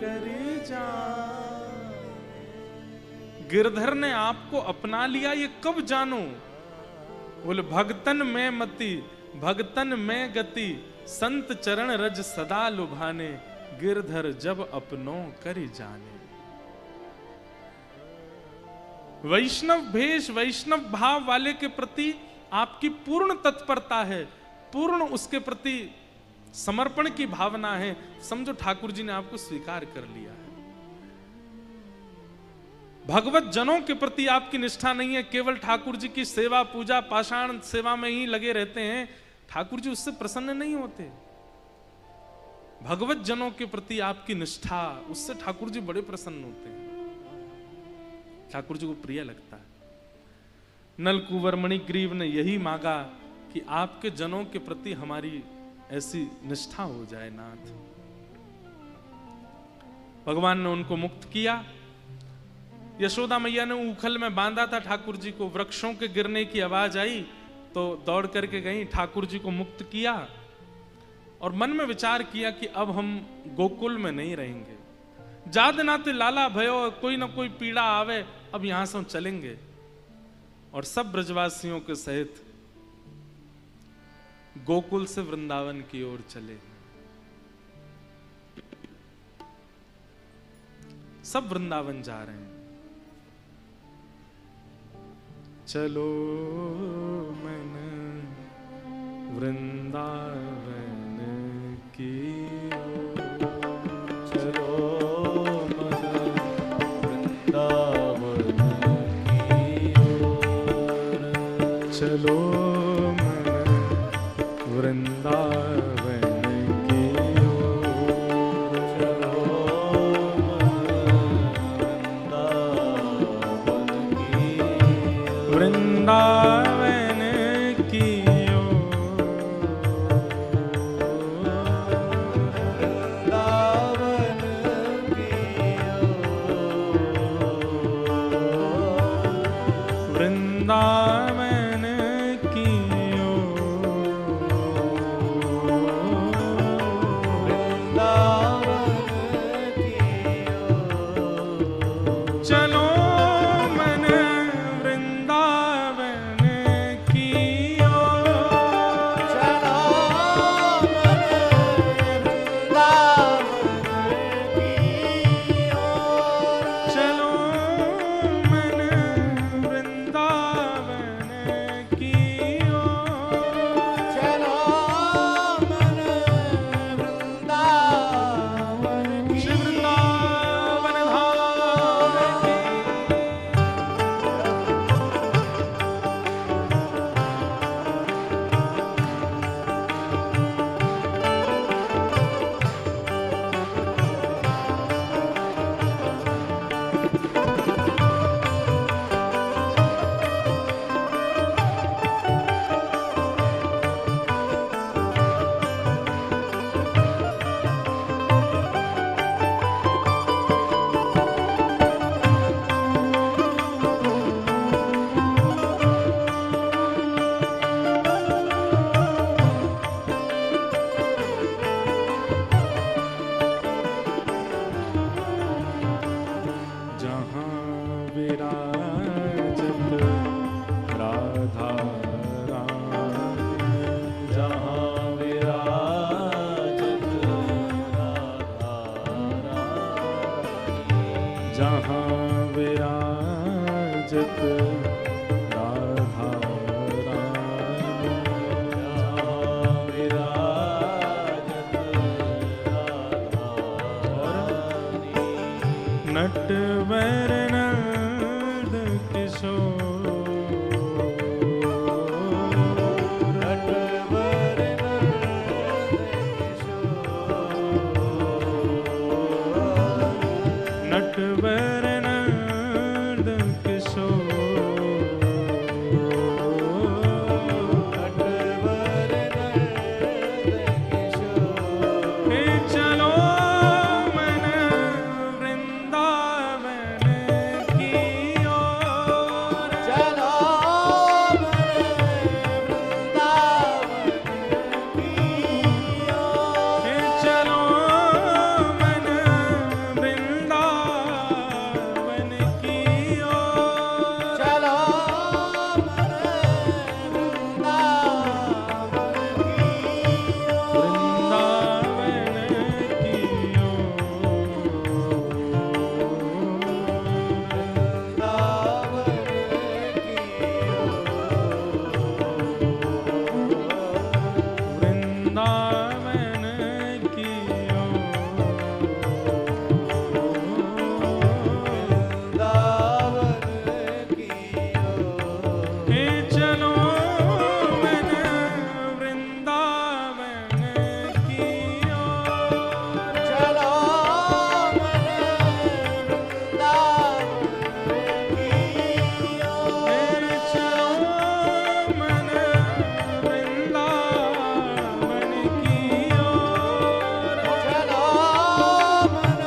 [SPEAKER 1] करी जाने। गिरधर ने आपको अपना लिया, ये कब जानो? बोले भगतन में मति, भगतन में गति, संत चरण रज सदा लुभाने, गिरधर जब अपनों करी जाने। वैष्णव भेष, वैष्णव भाव वाले के प्रति आपकी पूर्ण तत्परता है, पूर्ण उसके प्रति समर्पण की भावना है, समझो ठाकुर जी ने आपको स्वीकार कर लिया है। भगवत जनों के प्रति आपकी निष्ठा नहीं है, केवल ठाकुर जी की सेवा पूजा पाषाण सेवा में ही लगे रहते हैं, ठाकुर जी उससे प्रसन्न नहीं होते। भगवत जनों के प्रति आपकी निष्ठा, उससे ठाकुर जी बड़े प्रसन्न होते हैं, ठाकुर जी को प्रिय लगता है। नलकुंवर मणिग्रीव ने यही मांगा कि आपके जनों के प्रति हमारी ऐसी निष्ठा हो जाए नाथ। भगवान ने उनको मुक्त किया। यशोदा मैया ने उखल में बांधा था ठाकुर जी को, वृक्षों के गिरने की आवाज आई तो दौड़ करके गई, ठाकुर जी को मुक्त किया और मन में विचार किया कि अब हम गोकुल में नहीं रहेंगे, जाद नाते लाला भयो, कोई ना कोई पीड़ा आवे, अब यहां से हम चलेंगे। और सब ब्रजवासियों के सहित गोकुल से वृंदावन की ओर चले। सब वृंदावन जा रहे हैं। चलो मन वृंदावन की ओर,
[SPEAKER 2] चलो मन वृंदावन की ओर,
[SPEAKER 1] चलो मन वृंदावन की ओर,
[SPEAKER 2] चलो मन वृंदावन की ओर,
[SPEAKER 1] वृंदावन की ओर, वृंदावन की ओर, जहाँ विराजत राधा रानी,
[SPEAKER 2] जहाँ विराजत राधा रानी,
[SPEAKER 1] जहाँ विराजत राधा रानी,
[SPEAKER 2] जहाँ विराजत राधा रानी,
[SPEAKER 1] नटवर नंद किशोर,
[SPEAKER 2] नटवर नंद किशोर,
[SPEAKER 1] नटवर नंद किशोर,
[SPEAKER 2] नटवर नंद किशोर,
[SPEAKER 1] हे चलो मन वृंदावन की ओर,
[SPEAKER 2] चलो मन वृंदावन की ओर,
[SPEAKER 1] हे चलो मन वृंदावन की ओर,
[SPEAKER 2] चलो मन वृंदावन की ओर,
[SPEAKER 1] वृंदावन की वृंदावन की हे चलो मन वृंदावन की ओर,
[SPEAKER 2] चलो मन वृंदावन की ओर,
[SPEAKER 1] हे चलो मन वृंदावन की ओर।
[SPEAKER 2] चलो मन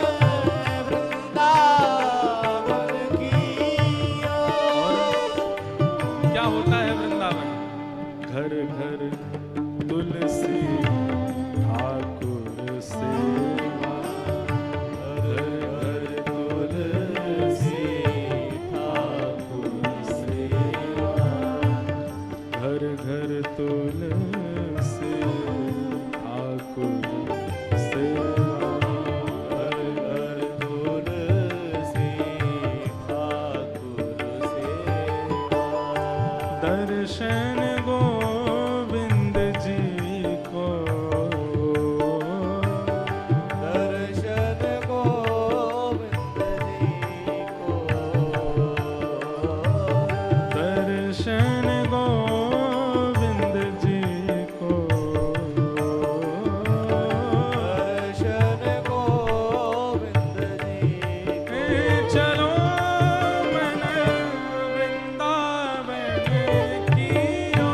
[SPEAKER 2] वृंदावन की ओर।
[SPEAKER 1] क्या होता है वृंदावन? घर घर तुलसी ठाकुर सेवा, घर घर तुलसी ठाकुर सेवा, घर घर तुलसी ठाकुर सेवा,
[SPEAKER 2] घर घर तुलसी ठाकुर सेवा।
[SPEAKER 1] दर्शन गोविंद जी को,
[SPEAKER 2] दर्शन गोविंद जी को,
[SPEAKER 1] दर्शन गोविंद जी को,
[SPEAKER 2] दर्शन गोविंद जी
[SPEAKER 1] हे चलो मन वृंदावन की ओर,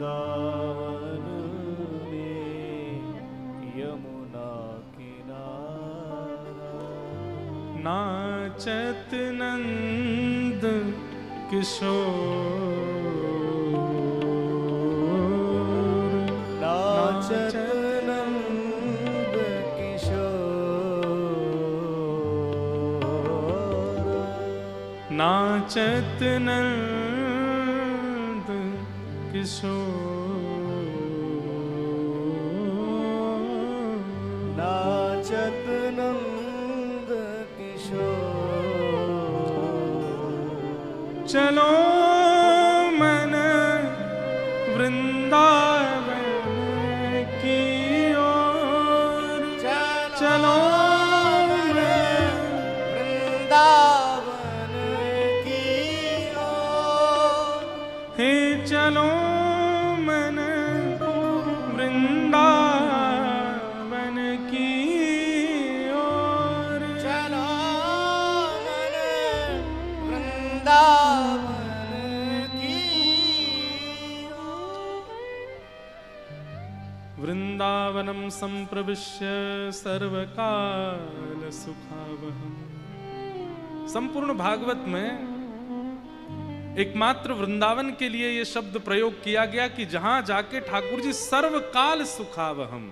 [SPEAKER 2] वृंदावन में यमुना किनारा।
[SPEAKER 1] नाचत नंद किशोर,
[SPEAKER 2] नाचत नंद किशोर,
[SPEAKER 1] नाचत नंद किशोर,
[SPEAKER 2] नाचत नंद किशोर।
[SPEAKER 1] चलो मन वृंदावन की ओर, चलो
[SPEAKER 2] मन वृंदावन की ओर।
[SPEAKER 1] हे चलो मन वृंदावन की ओर,
[SPEAKER 2] चलो मन वृंदावन की ओर।
[SPEAKER 1] वृंदावनम संप्रविश्य सर्वकाल सुखावहम्। संपूर्ण भागवत में एकमात्र वृंदावन के लिए यह शब्द प्रयोग किया गया कि जहां जाके ठाकुर जी सर्वकाल सुखावहम्,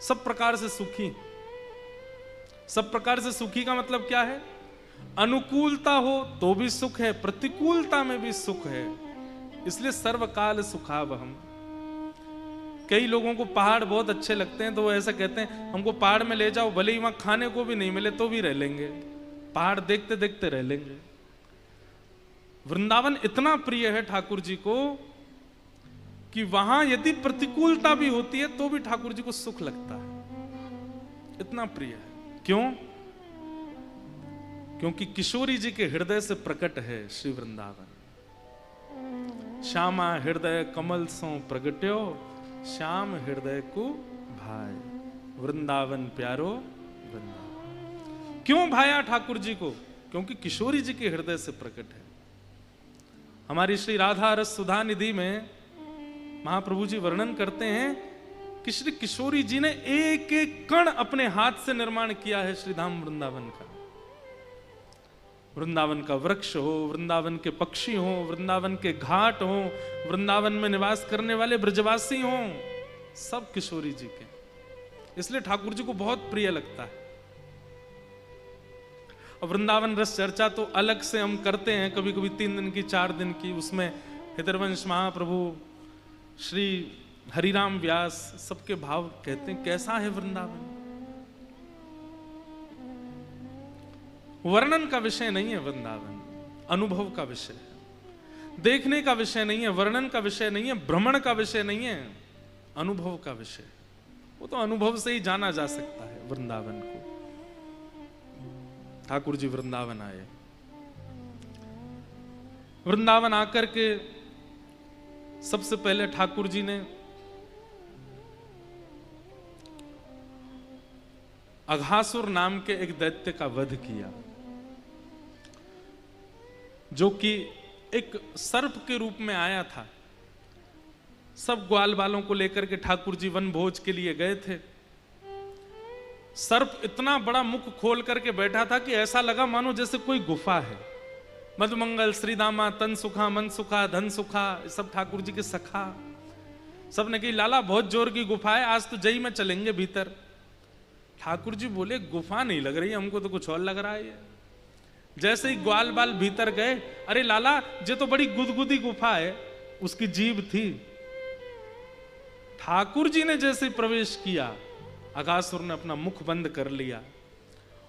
[SPEAKER 1] सब प्रकार से सुखी। सब प्रकार से सुखी का मतलब क्या है? अनुकूलता हो तो भी सुख है, प्रतिकूलता में भी सुख है, इसलिए सर्वकाल सुखावहम्। कई लोगों को पहाड़ बहुत अच्छे लगते हैं तो वो ऐसा कहते हैं हमको पहाड़ में ले जाओ, भले ही वहां खाने को भी नहीं मिले तो भी रह लेंगे, पहाड़ देखते देखते रह लेंगे। वृंदावन इतना प्रिय है ठाकुर जी को कि वहां यदि प्रतिकूलता भी होती है तो भी ठाकुर जी को सुख लगता है, इतना प्रिय है। क्यों? क्योंकि किशोरी जी के हृदय से प्रकट है श्री वृंदावन। श्यामा हृदय कमल सो प्रगट्यो, श्याम हृदय को भाई, वृंदावन प्यारो वृंदावन। क्यों भाया ठाकुर जी को? क्योंकि किशोरी जी के हृदय से प्रकट है। हमारी श्री राधा रस सुधा निधि में महाप्रभु जी वर्णन करते हैं कि श्री किशोरी जी ने एक एक कण अपने हाथ से निर्माण किया है श्री धाम वृंदावन का। वृंदावन का वृक्ष हो, वृंदावन के पक्षी हो, वृंदावन के घाट हो, वृंदावन में निवास करने वाले ब्रजवासी हो, सब किशोरी जी के, इसलिए ठाकुर जी को बहुत प्रिय लगता है। और वृंदावन रस चर्चा तो अलग से हम करते हैं, कभी कभी 3 दिन की 4 दिन की, उसमें हितरवंश महाप्रभु, श्री हरिराम व्यास सबके भाव कहते हैं कैसा है वृंदावन। वर्णन का विषय नहीं है वृंदावन, अनुभव का विषय है, देखने का विषय नहीं है, वर्णन का विषय नहीं है, भ्रमण का विषय नहीं है, अनुभव का विषय। वो तो अनुभव से ही जाना जा सकता है वृंदावन को। ठाकुर जी वृंदावन आए, वृंदावन आकर के सबसे पहले ठाकुर जी ने अघासुर नाम के एक दैत्य का वध किया, जो कि एक सर्प के रूप में आया था। सब ग्वाल बालों को लेकर के ठाकुर जी वन भोज के लिए गए थे। सर्प इतना बड़ा मुख खोल करके बैठा था कि ऐसा लगा मानो जैसे कोई गुफा है। मधुमंगल, श्रीदामा, तन सुखा, मन सुखा, धन सुखा, सब ठाकुर जी के सखा। सब ने कही लाला बहुत जोर की गुफा है, आज तो जई में चलेंगे भीतर। ठाकुर जी बोले गुफा नहीं लग रही, हमको तो कुछ और लग रहा है। जैसे ही ग्वाल बाल भीतर गए, अरे लाला ये तो बड़ी गुदगुदी गुफा है, उसकी जीभ थी। ठाकुर जी ने जैसे प्रवेश किया, अघासुर ने अपना मुख बंद कर लिया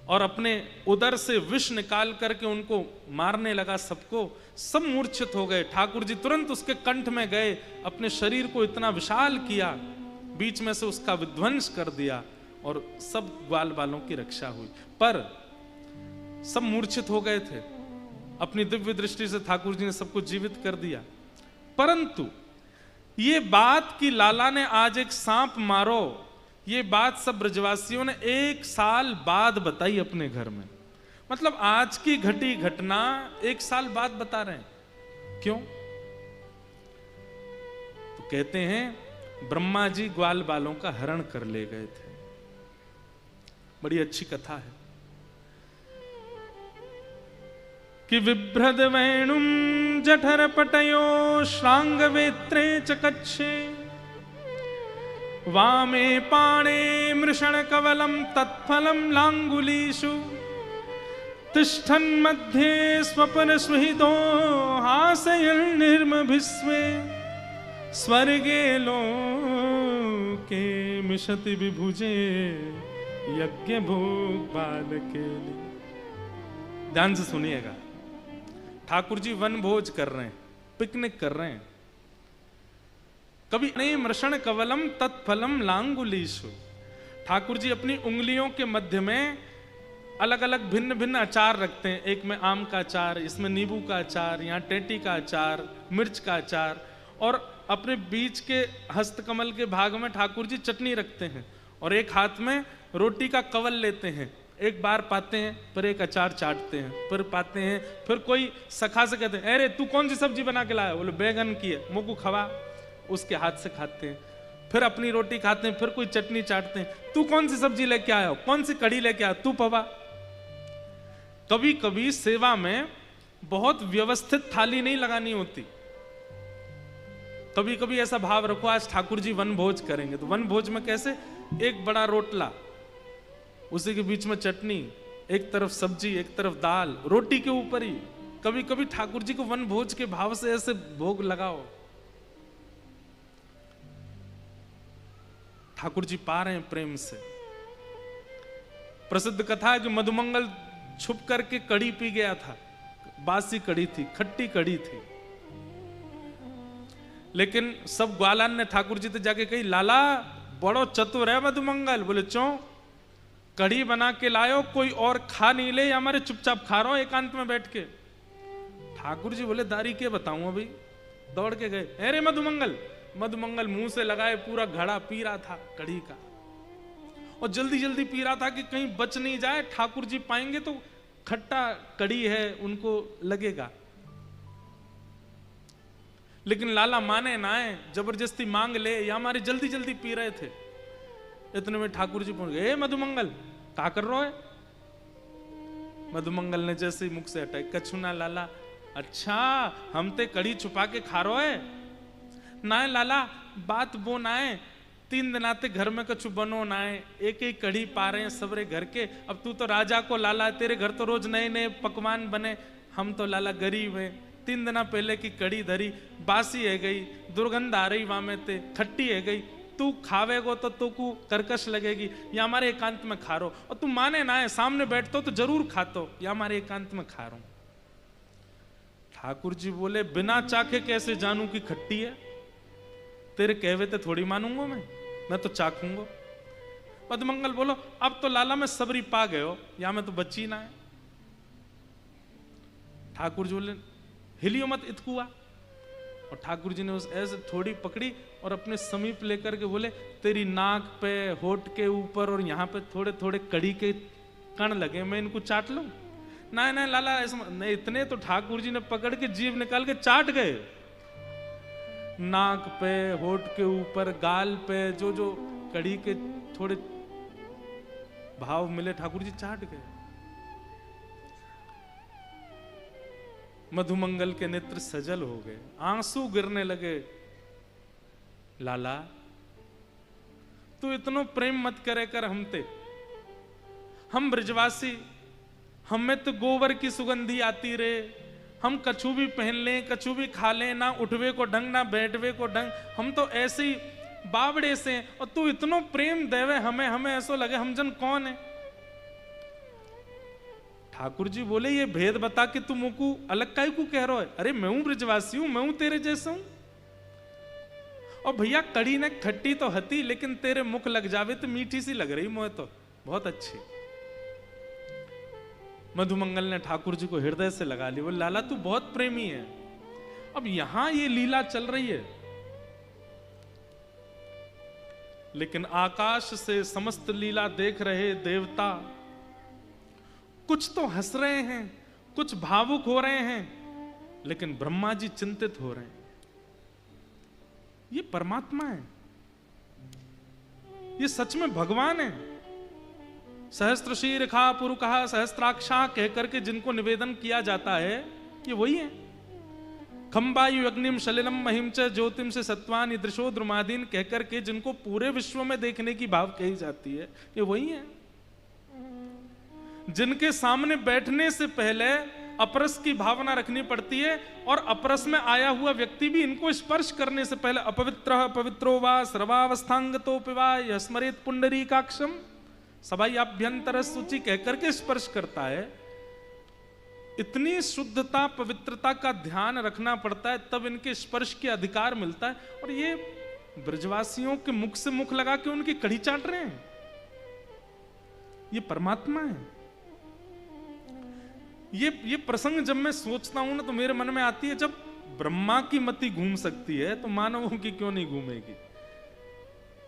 [SPEAKER 1] और अपने उदर से विष निकाल करके उनको मारने लगा सबको। सब मूर्छित हो गए। ठाकुर जी तुरंत उसके कंठ में गए, अपने शरीर को इतना विशाल किया, बीच में से उसका विध्वंस कर दिया और सब ग्वाल बालों की रक्षा हुई। पर सब मूर्छित हो गए थे। अपनी दिव्य दृष्टि से ठाकुर जी ने सबको जीवित कर दिया। परंतु ये बात कि लाला ने आज एक सांप मारो, ये बात सब ब्रजवासियों ने 1 साल बाद बताई अपने घर में। मतलब आज की घटी घटना 1 साल बाद बता रहे हैं। क्यों? तो कहते हैं ब्रह्मा जी ग्वाल बालों का हरण कर ले गए थे। बड़ी अच्छी कथा है कि विभ्रद वेणुम जठर पटयो श्रांग वेत्रे च कच्छे वामे पाणे मृषण कवलम तत्फलम लांगुलीषु तिष्ठन् मध्ये स्वपन सुहृदो हासयन्निर्मभिस्वे स्वर्गे लोके मिषति विभुजे यज्ञ भोग बालके। ध्यान से सुनिएगा, ठाकुर जी वन भोज कर रहे हैं, पिकनिक कर रहे हैं। कभी नहीं मृषण कवलम तत्फलम लांगुलीषु, ठाकुर जी अपनी उंगलियों के मध्य में अलग अलग भिन्न भिन्न अचार रखते हैं। एक में आम का अचार, इसमें नींबू का अचार, यहाँ टेटी का अचार, मिर्च का अचार, और अपने बीच के हस्तकमल के भाग में ठाकुर जी चटनी रखते हैं, और एक हाथ में रोटी का कवल लेते हैं। एक बार पाते हैं, फिर एक अचार चाटते हैं, फिर पाते हैं, फिर कोई सखा से कहते हैं अरे तू कौन सी सब्जी बना के लाया, बोले बैगन की है, मुझको खवा, उसके हाथ से खाते हैं। फिर अपनी रोटी खाते हैं, फिर कोई चटनी चाटते हैं, तू कौन सी सब्जी लेके आया हो, कौन सी कढ़ी लेके आया, तू पवा। कभी कभी सेवा में बहुत व्यवस्थित थाली नहीं लगानी होती। कभी कभी ऐसा भाव रखो आज ठाकुर जी वन भोज करेंगे, तो वन भोज में कैसे, एक बड़ा रोटला, उसी के बीच में चटनी, एक तरफ सब्जी, एक तरफ दाल, रोटी के ऊपर ही। कभी कभी ठाकुर जी को वन भोज के भाव से ऐसे भोग लगाओ। ठाकुर जी पा रहे हैं प्रेम से। प्रसिद्ध कथा है कि मधुमंगल छुप करके कड़ी पी गया था, बासी कड़ी थी, खट्टी कड़ी थी, लेकिन सब ग्वालान ने ठाकुर जी से जाके कही लाला बड़ो चतुर है मधुमंगल। बोले चो कड़ी बना के लायो, कोई और खा नहीं ले, या हमारे चुपचाप खा रहा हो एकांत में बैठ के। ठाकुर जी बोले दारी के बताऊं अभी। दौड़ के गए, अरे मधुमंगल। मधुमंगल मुंह से लगाए पूरा घड़ा पी रहा था कड़ी का, और जल्दी जल्दी पी रहा था कि कहीं बच नहीं जाए, ठाकुर जी पाएंगे तो खट्टा कड़ी है उनको लगेगा। लेकिन लाला माने ना है, जबरदस्ती मांग ले, या हमारे जल्दी जल्दी पी रहे थे। इतने में ठाकुर जी पहुंच गए, मधुमंगल क्या कर रहे हो। मधुमंगल ने जैसे ही मुख से हटाई, कछु ना लाला, अच्छा हम ते कड़ी छुपा के खा रहे है ना लाला, बात वो ना है, 3 दिन आते घर में कछु बनो ना है, एक ही कड़ी पा रहे हैं सबरे घर के। अब तू तो राजा को लाला, तेरे घर तो रोज नए नए पकवान बने, हम तो लाला गरीब हैं। 3 दिन पहले की कड़ी धरी, बासी है गई, दुर्गंध आ रही वहां में ते, खट्टी है गई, तू खावेगो तो तू को कर्कश लगेगी, या हमारे एकांत में खा रो। और तू माने ना है, सामने बैठतो तो जरूर खातो, या हमारे एकांत में खा रो। ठाकुर जी बोले बिना चाखे कैसे जानू कि खट्टी है, तेरे कहवे ते थोड़ी मानूंगा मैं तो चाखूंगा। मधुमंगल बोलो अब तो लाला में सबरी पा गए हो, या मैं तो बच्ची ना है। ठाकुर जी बोले हिलियो मत इतकुआ। और ठाकुर जी ने उस ऐसे थोड़ी पकड़ी और अपने समीप लेकर के बोले तेरी नाक पे, होठ के ऊपर और यहाँ पे थोड़े थोड़े कड़ी के कण लगे, मैं इनको चाट लूं। ना ना लाला ऐसा नहीं, इतने तो ठाकुर जी ने पकड़ के जीभ निकाल के चाट गए। नाक पे, होठ के ऊपर, गाल पे जो जो कड़ी के थोड़े भाव मिले, ठाकुर जी चाट गए। मधुमंगल के नेत्र सजल हो गए, आंसू गिरने लगे। लाला तू इतनो प्रेम मत करे कर हमते, हम ब्रजवासी, हमें तो गोबर की सुगंधी आती रे, हम कछु भी पहन लें, कछु भी खा लें, ना उठवे को ढंग ना बैठवे को ढंग, हम तो ऐसे ही बावड़े से। और तू इतनो प्रेम देवे हमें, हमें ऐसा लगे हम जन कौन है। ठाकुर जी बोले ये भेद बता के तू मुझको अलग काहे को कह रहा है। अरे मैं हूं ब्रजवासी हूं, मैं हूं तेरे जैसा हूं। और भैया कड़ी ने खट्टी तो हती, लेकिन तेरे मुख लग जावे तो मीठी सी लग रही मोहे, तो बहुत अच्छी। मधुमंगल ने ठाकुर जी को हृदय से लगा ली, बोले लाला तू बहुत प्रेमी है। अब यहां ये लीला चल रही है, लेकिन आकाश से समस्त लीला देख रहे देवता कुछ तो हंस रहे हैं, कुछ भावुक हो रहे हैं, लेकिन ब्रह्मा जी चिंतित हो रहे हैं। ये परमात्मा है, ये सच में भगवान है। सहस्त्र शीर्षा पुरुषः सहस्त्राक्षा कहकर के जिनको निवेदन किया जाता है, ये वही है। खम्बायु अग्निम शलिलम महिम च ज्योतिम से सत्वान दृशो द्रुमादीन कहकर के जिनको पूरे विश्व में देखने की भाव कही जाती है, ये वही है। जिनके सामने बैठने से पहले अपरस की भावना रखनी पड़ती है, और अपरस में आया हुआ व्यक्ति भी इनको स्पर्श करने से पहले अपवित्र पवित्रो वा सर्वावस्थांगतो पिवा स्मरेत पुंडरीकाक्षम सबाई आभ्यंतर सूचि कहकर के स्पर्श करता है। इतनी शुद्धता पवित्रता का ध्यान रखना पड़ता है, तब इनके स्पर्श के अधिकार मिलता है। और ये ब्रजवासियों के मुख से मुख लगा के उनकी कड़ी चाट रहे हैं, ये परमात्मा है। ये प्रसंग जब मैं सोचता हूं ना, तो मेरे मन में आती है, जब ब्रह्मा की मति घूम सकती है तो मानवों की क्यों नहीं घूमेगी।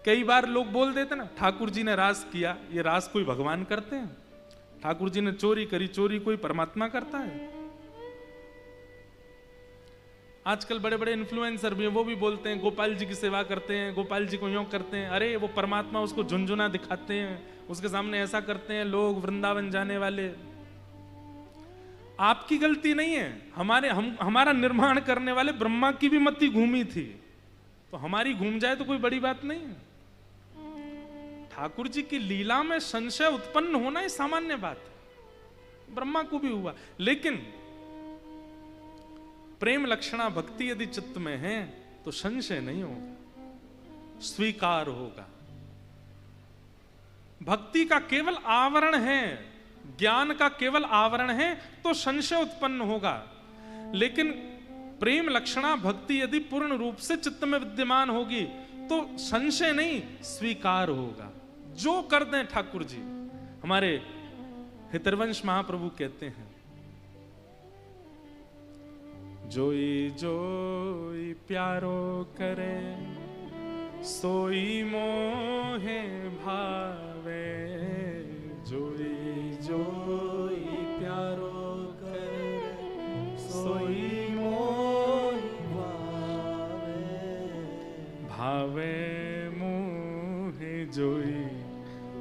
[SPEAKER 1] कई बार लोग बोल देते ना, ठाकुर जी ने रास किया, ये रास कोई भगवान करते हैं? ठाकुर जी ने चोरी करी, चोरी कोई परमात्मा करता है? आजकल बड़े बड़े इन्फ्लुएंसर भी हैं, वो भी बोलते हैं गोपाल जी की सेवा करते हैं, गोपाल जी को यूं करते हैं। अरे वो परमात्मा, उसको झुनझुना दिखाते हैं, उसके सामने ऐसा करते हैं लोग, वृंदावन जाने वाले। आपकी गलती नहीं है, हमारा निर्माण करने वाले ब्रह्मा की भी मति घूमी थी, तो हमारी घूम जाए तो कोई बड़ी बात नहीं है। ठाकुर जी की लीला में संशय उत्पन्न होना ही सामान्य बात है, ब्रह्मा को भी हुआ। लेकिन प्रेम लक्षणा भक्ति यदि चित्त में है तो संशय नहीं होगा, स्वीकार होगा। भक्ति का केवल आवरण है, ज्ञान का केवल आवरण है, तो संशय उत्पन्न होगा। लेकिन प्रेम लक्षणा भक्ति यदि पूर्ण रूप से चित्त में विद्यमान होगी तो संशय नहीं, स्वीकार होगा। जो कर दें ठाकुर जी। हमारे हितरवंश महाप्रभु कहते हैं, जोई जोई प्यारो करे सोई मोहे भावे, जोई जोई प्यारो करे सोई मोहे भावे, भावे मोहे जोई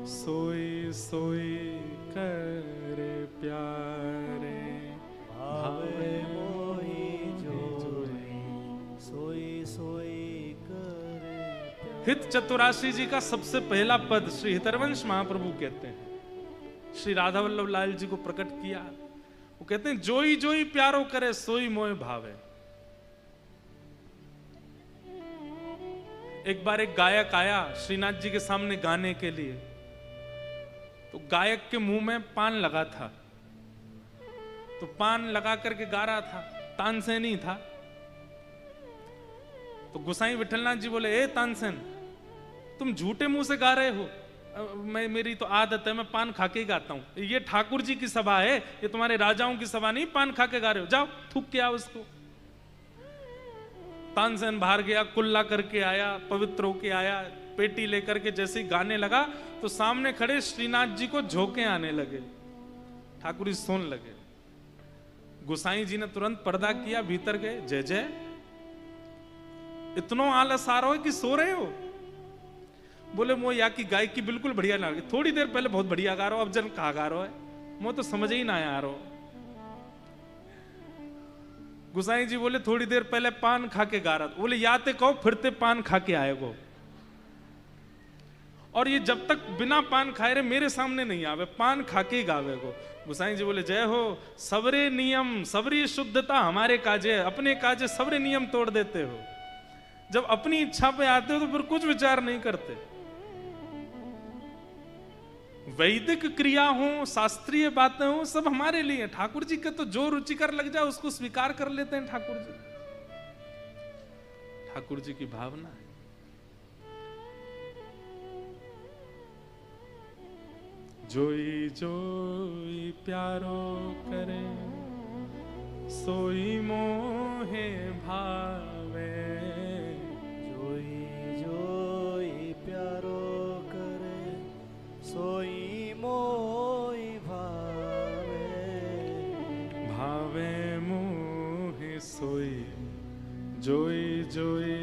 [SPEAKER 1] सोई सोई करे प्यारे, भावे मोहि जोई सोई सोई करे प्यारे। हित चतुराशी जी का सबसे पहला पद श्री हितरवंश महाप्रभु कहते हैं, श्री राधा वल्लभ लाल जी को प्रकट किया। वो कहते हैं जोई जोई प्यारो करे सोई मोह भावे। एक बार एक गायक आया श्रीनाथ जी के सामने गाने के लिए, तो गायक के मुंह में पान लगा था, तो पान लगा करके गा रहा था, तानसेन ही था। तो गोसाई विठलनाथ जी बोले, ए तानसेन, तुम झूठे मुंह से गा रहे हो, मेरी तो आदत है, मैं पान खा के ही गाता हूं। ये ठाकुर जी की सभा है, ये तुम्हारे राजाओं की सभा नहीं, पान खा के गा रहे हो, जाओ थूक के आओ उसको। तानसेन बाहर गया, कुल्ला करके आया, पवित्र होके आया, पेटी लेकर के जैसे ही गाने लगा तो सामने खड़े श्रीनाथ जी को झोंके आने लगे। ठाकुर जी सोने लगे। गोसाई जी ने तुरंत पर्दा किया, भीतर गए, जय जय, इतना आलस आ रहा हो कि सो रहे हो? बोले मो या की गायकी बिल्कुल बढ़िया ना, थोड़ी देर पहले बहुत बढ़िया गा रहा हो, अब जन कहा गा रहा है, मो तो समझ ही ना आया आ रहा हो। गुसाई जी बोले थोड़ी देर पहले पान खा के गा रहा था। बोले याते कहो फिरते पान खा के आए गो, और ये जब तक बिना पान खाए रहे मेरे सामने नहीं आवे, पान खा के ही गावे गो। गुसाई जी बोले जय हो, सबरे नियम सबरी शुद्धता हमारे काजे, अपने काजे सबरे नियम तोड़ देते हो। जब अपनी इच्छा पे आते हो तो फिर कुछ विचार नहीं करते। वैदिक क्रिया हो, शास्त्रीय बातें हो, सब हमारे लिए। ठाकुर जी के तो जो रुचिकर लग जाए उसको स्वीकार कर लेते हैं ठाकुर जी। ठाकुर जी की भावना है। जोई जोई प्यारो करे सोई मोहे भावे,
[SPEAKER 2] जोई जोई प्यारो करे सोई मोहि भावे,
[SPEAKER 1] भावे मोहे सोई जोई जोई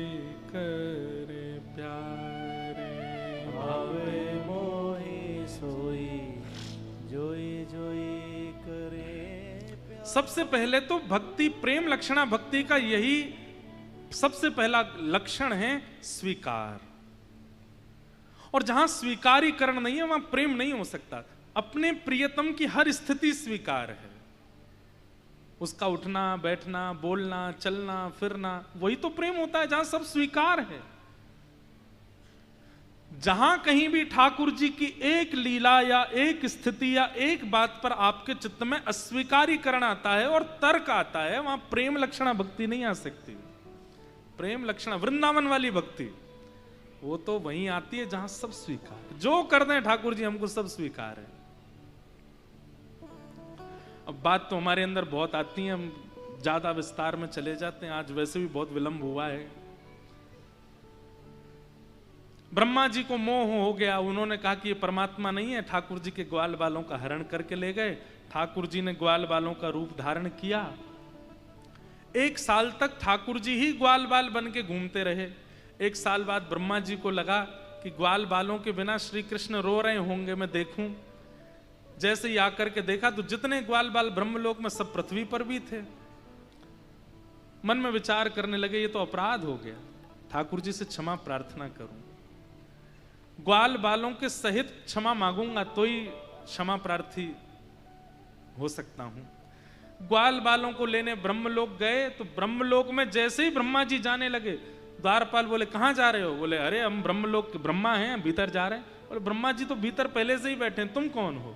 [SPEAKER 1] करे प्यारे,
[SPEAKER 2] आवे मोहि सोई जोई जोई करे।
[SPEAKER 1] सबसे पहले तो भक्ति, प्रेम लक्षणा भक्ति का यही सबसे पहला लक्षण है, स्वीकार। और जहां स्वीकारीकरण नहीं है वहां प्रेम नहीं हो सकता। अपने प्रियतम की हर स्थिति स्वीकार है, उसका उठना बैठना बोलना चलना फिरना, वही तो प्रेम होता है जहां सब स्वीकार है। जहां कहीं भी ठाकुर जी की एक लीला या एक स्थिति या एक बात पर आपके चित्त में अस्वीकारीकरण आता है और तर्क आता है, वहां प्रेम लक्षणा भक्ति नहीं आ सकती। प्रेम लक्षणा वृंदावन वाली भक्ति वो तो वहीं आती है जहां सब स्वीकार, जो कर दें ठाकुर जी हमको सब स्वीकार है। अब बात तो हमारे अंदर बहुत आती है, हम ज्यादा विस्तार में चले जाते हैं, आज वैसे भी बहुत विलंब हुआ है। ब्रह्मा जी को मोह हो गया, उन्होंने कहा कि ये परमात्मा नहीं है, ठाकुर जी के ग्वाल बालों का हरण करके ले गए। ठाकुर जी ने ग्वाल बालों का रूप धारण किया। 1 साल तक ठाकुर जी ही ग्वाल बाल बन के घूमते रहे। 1 साल बाद ब्रह्मा जी को लगा कि ग्वाल बालों के बिना श्री कृष्ण रो रहे होंगे, मैं देखूं। जैसे ही आकर के देखा तो जितने ग्वाल बाल ब्रह्मलोक में सब पृथ्वी पर भी थे। मन में विचार करने लगे ये तो अपराध हो गया, ठाकुर जी से क्षमा प्रार्थना करूं, ग्वाल बालों के सहित क्षमा मांगूंगा तो ही क्षमा प्रार्थी हो सकता हूं। ग्वाल बालों को लेने ब्रह्मलोक गए तो ब्रह्मलोक में जैसे ही ब्रह्मा जी जाने लगे, द्वारपाल बोले कहां जा रहे हो? बोले अरे हम ब्रह्मलोक के ब्रह्मा हैं, भीतर जा रहे हैं। बोले ब्रह्मा जी तो भीतर पहले से ही बैठे हैं, तुम कौन हो?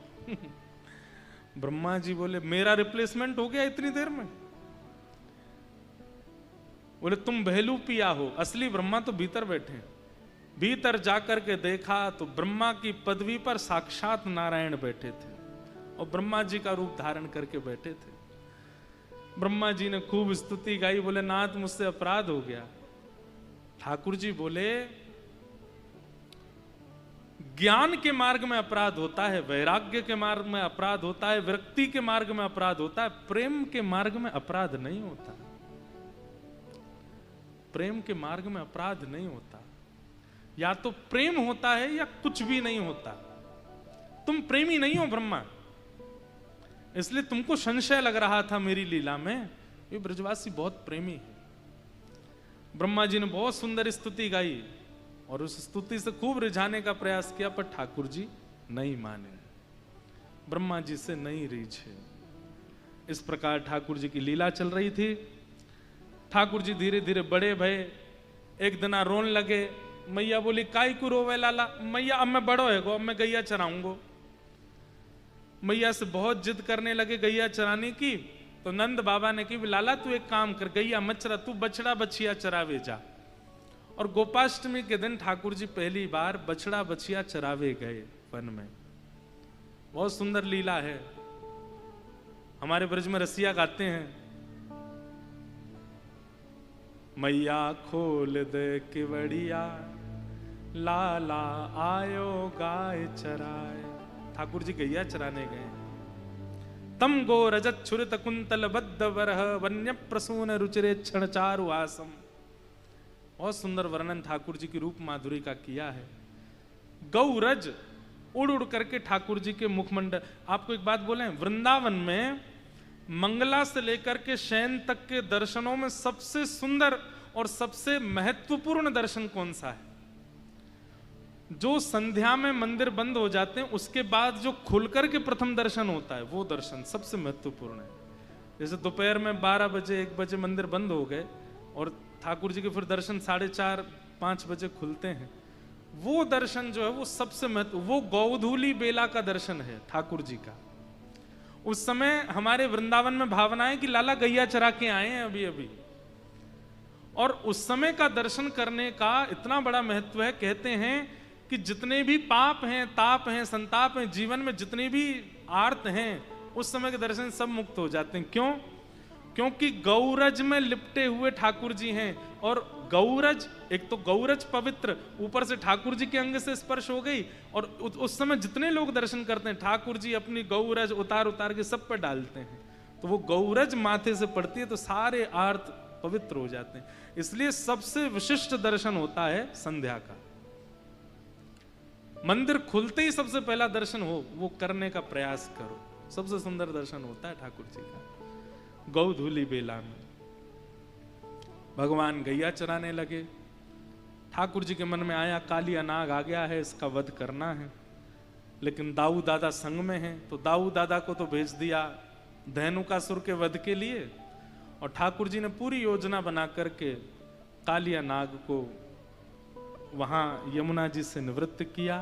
[SPEAKER 1] ब्रह्मा जी बोले मेरा रिप्लेसमेंट हो गया इतनी देर में। बोले तुम बहलू पिया हो, असली ब्रह्मा तो भीतर बैठे हैं। भीतर जाकर के देखा तो ब्रह्मा की पदवी पर साक्षात नारायण बैठे थे और ब्रह्मा जी का रूप धारण करके बैठे थे। ब्रह्मा जी ने खूब स्तुति गाई, बोले नाथ मुझसे अपराध हो गया। ठाकुर जी बोले ज्ञान के मार्ग में अपराध होता है, वैराग्य के मार्ग में अपराध होता है, विरक्ति के मार्ग में अपराध होता है, प्रेम के मार्ग में अपराध नहीं होता। प्रेम के मार्ग में अपराध नहीं होता। या तो प्रेम होता है या कुछ भी नहीं होता। तुम प्रेमी नहीं हो ब्रह्मा, इसलिए तुमको संशय लग रहा था मेरी लीला में, ये ब्रजवासी बहुत प्रेमी है। ब्रह्मा जी ने बहुत सुंदर स्तुति गाई और उस स्तुति से खूब रिझाने का प्रयास किया, पर ठाकुर जी नहीं माने, ब्रह्मा जी से नहीं रीझे। इस प्रकार ठाकुर जी की लीला चल रही थी। ठाकुर जी धीरे धीरे बड़े भये। एक दिन रोन लगे। मैया बोली काई को रोवे लाला? मैया अब मैं बड़ो है गो, अब मैं गैया चराऊंगो। मैया से बहुत जिद करने लगे गैया चराने की। तो नंद बाबा ने कही लाला तू एक काम कर, गैया मत चरा, तू बछड़ा बछिया चरावे जा। और गोपाष्टमी के दिन ठाकुर जी पहली बार बछड़ा बछिया चरावे गए वन में। बहुत सुंदर लीला है। हमारे ब्रज में रसिया गाते हैं, मैया खोल दे केवड़िया लाला आयो गाय चराए। ठाकुर जी गैया चराने गए। तम गो रजत छुरित कुंतल बद्ध वरह वन्य प्रसून रुचिरे क्षण चारु आसम। बहुत सुंदर वर्णन ठाकुर जी की रूप माधुरी का किया है। गौरज उड़ उड़ करके ठाकुर जी के मुखमंडल। आपको एक बात बोले, वृंदावन में मंगला से लेकर के शयन तक के दर्शनों में सबसे सुंदर और सबसे महत्वपूर्ण दर्शन कौन सा है? जो संध्या में मंदिर बंद हो जाते हैं उसके बाद जो खुलकर के प्रथम दर्शन होता है, वो दर्शन सबसे महत्वपूर्ण है। जैसे दोपहर में 12 बजे 1 बजे मंदिर बंद हो गए और ठाकुर जी के फिर दर्शन 4:30-5 बजे खुलते हैं, वो दर्शन जो है वो सबसे महत्व, वो गौधूली बेला का दर्शन है ठाकुर जी का। उस समय हमारे वृंदावन में भावना है कि लाला गैया चरा के आए हैं अभी अभी, और उस समय का दर्शन करने का इतना बड़ा महत्व है। कहते हैं कि जितने भी पाप हैं, ताप हैं, संताप हैं, जीवन में जितने भी आर्त हैं, उस समय के दर्शन सब मुक्त हो जाते हैं। क्यों? क्योंकि गौरज में लिपटे हुए ठाकुर जी हैं। और गौरज, एक तो गौरज पवित्र, ऊपर से ठाकुर जी के अंग से स्पर्श हो गई, और उस समय जितने लोग दर्शन करते हैं ठाकुर जी अपनी गौरज उतार उतार के सब पर डालते हैं, तो वो गौरज माथे से पड़ती है तो सारे आर्त पवित्र हो जाते हैं। इसलिए सबसे विशिष्ट दर्शन होता है संध्या का। मंदिर खुलते ही सबसे पहला दर्शन हो वो करने का प्रयास करो। सबसे सुंदर दर्शन होता है ठाकुर जी का। गौधूली बेला में भगवान गैया चराने लगे। ठाकुर जी के मन में आया कालिया नाग आ गया है, इसका वध करना है। लेकिन दाऊ दादा संग में हैं, तो दाऊ दादा को तो भेज दिया धेनुकासुर के वध के लिए, और ठाकुर जी ने पूरी योजना बना करके कालिया नाग को वहां यमुना जी से निवृत्त किया।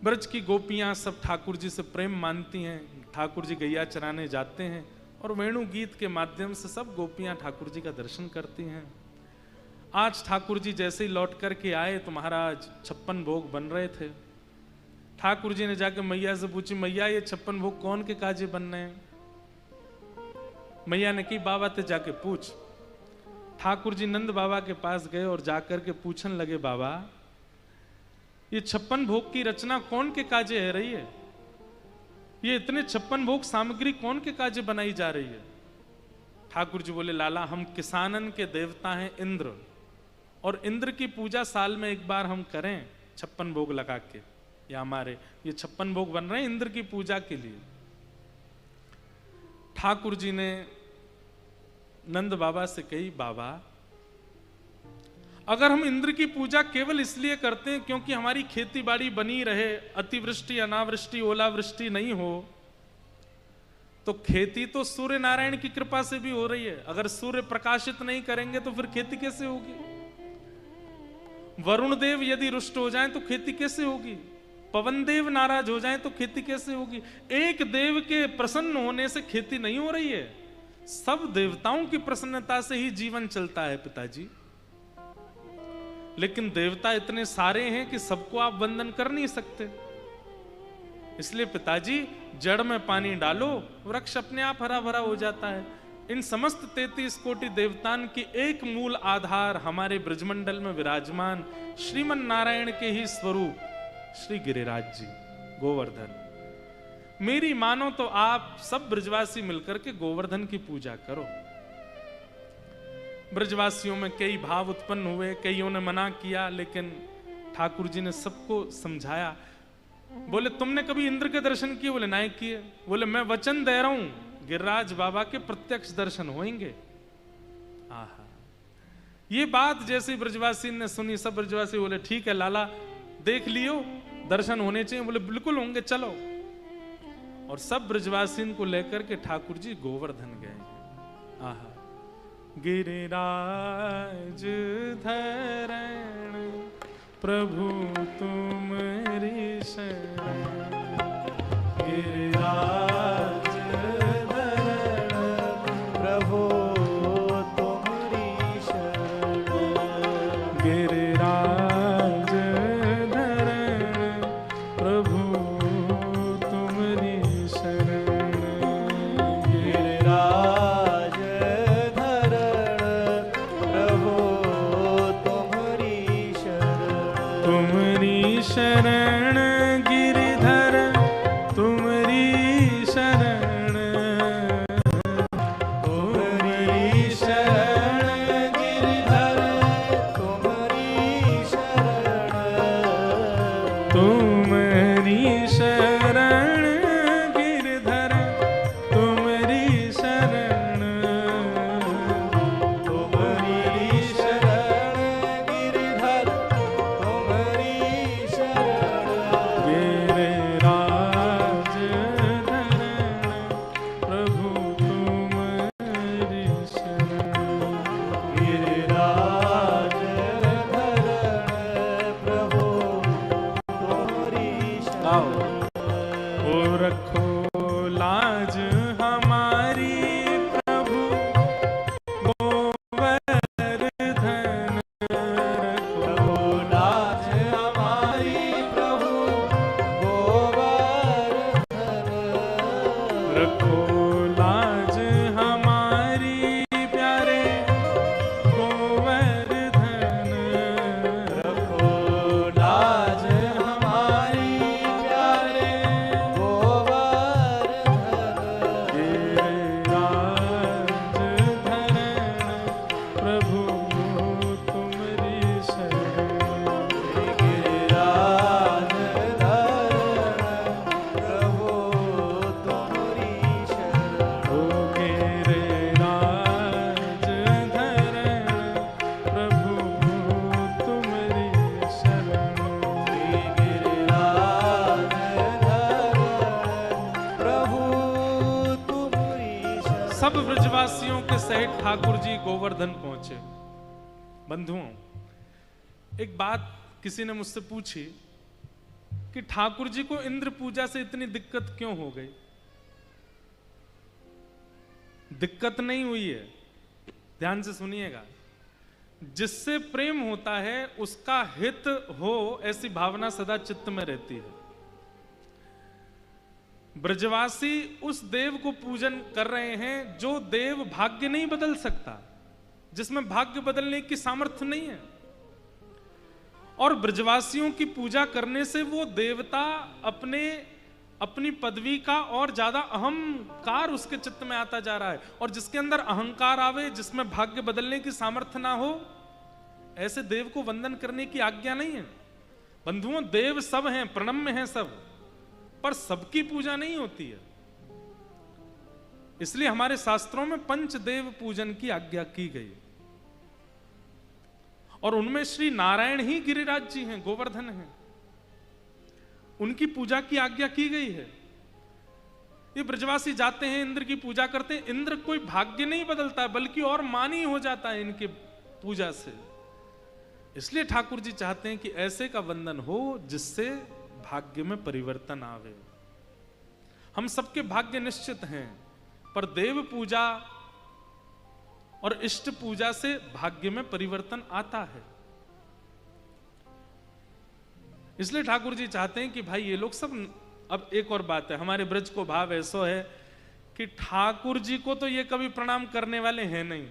[SPEAKER 1] ब्रज की गोपियां सब ठाकुर जी से प्रेम मानती हैं। ठाकुर जी गैया चराने जाते हैं और वेणु गीत के माध्यम से सब गोपियां ठाकुर जी का दर्शन करती हैं। आज ठाकुर जी जैसे ही लौट करके आए तो महाराज 56 भोग बन रहे थे। ठाकुर जी ने जाके मैया से पूछी, मैया ये 56 भोग कौन के काजे बन रहे हैं? मैया ने की बाबा ते जाके पूछ। ठाकुर जी नंद बाबा के पास गए और जाकर के पूछने लगे, बाबा ये 56 भोग की रचना कौन के काजे है रही है? ये इतने 56 भोग सामग्री कौन के काजे बनाई जा रही है? ठाकुर जी बोले, लाला हम किसानन के देवता हैं इंद्र, और इंद्र की पूजा साल में एक बार हम करें 56 भोग लगा के, या हमारे ये 56 भोग बन रहे हैं इंद्र की पूजा के लिए। ठाकुर जी ने नंद बाबा से कही, बाबा अगर हम इंद्र की पूजा केवल इसलिए करते हैं क्योंकि हमारी खेती बाड़ी बनी रहे, अतिवृष्टि अनावृष्टि ओलावृष्टि नहीं हो, तो खेती तो सूर्य नारायण की कृपा से भी हो रही है। अगर सूर्य प्रकाशित नहीं करेंगे तो फिर खेती कैसे होगी? वरुण देव यदि रुष्ट हो जाएं तो खेती कैसे होगी? पवन देव नाराज हो जाएं तो खेती कैसे होगी? एक देव के प्रसन्न होने से खेती नहीं हो रही है, सब देवताओं की प्रसन्नता से ही जीवन चलता है पिताजी। लेकिन देवता इतने सारे हैं कि सबको आप वंदन कर नहीं सकते। इसलिए पिताजी जड़ में पानी डालो, वृक्ष अपने आप हरा भरा हो जाता है। इन समस्त 33 कोटि देवतान की एक मूल आधार हमारे ब्रजमंडल में विराजमान श्रीमन नारायण के ही स्वरूप श्री गिरिराज जी गोवर्धन। मेरी मानो तो आप सब ब्रजवासी मिलकर के गोवर्धन की पूजा करो। ब्रजवासियों में कई भाव उत्पन्न हुए, कईयों ने मना किया, लेकिन ठाकुर जी ने सबको समझाया। बोले तुमने कभी इंद्र के दर्शन किए? बोले नहीं किए। बोले मैं वचन दे रहा हूं गिरिराज बाबा के प्रत्यक्ष दर्शन होंगे। आहा, ये बात जैसे ब्रजवासी ने सुनी, सब ब्रजवासी बोले ठीक है लाला, देख लियो दर्शन होने चाहिए। बोले बिल्कुल होंगे, चलो। और सब ब्रजवासी को लेकर के ठाकुर जी गोवर्धन गए। आहा, गिरिराज धरण प्रभु तुम्हारी शरण, गिरिराज
[SPEAKER 2] धरण प्रभु तुम्हारी शरण,
[SPEAKER 1] गिरिराज धरण प्रभु तुम्हारी शरण,
[SPEAKER 2] गिरिराज धरण प्रभु तुम्हारी शरण,
[SPEAKER 1] तुम्हारी शरण गिरिधर तुम्हारी शरण,
[SPEAKER 2] तुम्हारी शरण गिरिधर तुम्हारी शरण,
[SPEAKER 1] तुम्हारी शरण गिरिधर तुम्हारी शरण,
[SPEAKER 2] तुम्हारी शरण गिरिधर तुम्हारी शरण,
[SPEAKER 1] प्रभु तुम्हारी शरण।
[SPEAKER 2] गिरिराज धरण प्रभु तुम्हारी शरण।
[SPEAKER 1] ओ गिरिराज धरण प्रभु तुम्हारी शरण।
[SPEAKER 2] गिरिराज धरण प्रभु तुम्हारी शरण।
[SPEAKER 1] सब ब्रजवासियों के सहित ठाकुर जी गोवर्धन पहुंचे। बंधुओं, एक बात किसी ने मुझसे पूछी कि ठाकुर जी को इंद्र पूजा से इतनी दिक्कत क्यों हो गई। दिक्कत नहीं हुई है, ध्यान से सुनिएगा। जिससे प्रेम होता है उसका हित हो, ऐसी भावना सदा चित्त में रहती है। ब्रजवासी उस देव को पूजन कर रहे हैं जो देव भाग्य नहीं बदल सकता, जिसमें भाग्य बदलने की सामर्थ्य नहीं है। और ब्रजवासियों की पूजा करने से वो देवता अपनी पदवी का और ज्यादा अहंकार उसके चित्त में आता जा रहा है। और जिसके अंदर अहंकार आवे, जिसमें भाग्य बदलने की सामर्थ्य ना हो, ऐसे देव को वंदन करने की आज्ञा नहीं है। बंधुओं, देव सब हैं, प्रणम्य हैं सब, पर सबकी पूजा नहीं होती है। इसलिए हमारे शास्त्रों में पंचदेव पूजन की आज्ञा की गई। और उनमें श्री नारायण ही गिरिराज जी हैं, गोवर्धन हैं, उनकी पूजा की आज्ञा की गई है। ये ब्रजवासी जाते हैं, इंद्र की पूजा करते हैं। इंद्र कोई भाग्य नहीं बदलता है, बल्कि और मानी हो जाता है इनके पूजा से। इसलिए ठाकुर जी चाहते हैं कि ऐसे का वंदन हो जिससे भाग्य में परिवर्तन आवे। हम सबके भाग्य निश्चित हैं, पर देव पूजा और इष्ट पूजा से भाग्य में परिवर्तन आता है। इसलिए ठाकुर जी चाहते हैं कि भाई ये लोग सब। अब एक और बात है, हमारे ब्रज को भाव ऐसा है कि ठाकुर जी को तो ये कभी प्रणाम करने वाले हैं नहीं।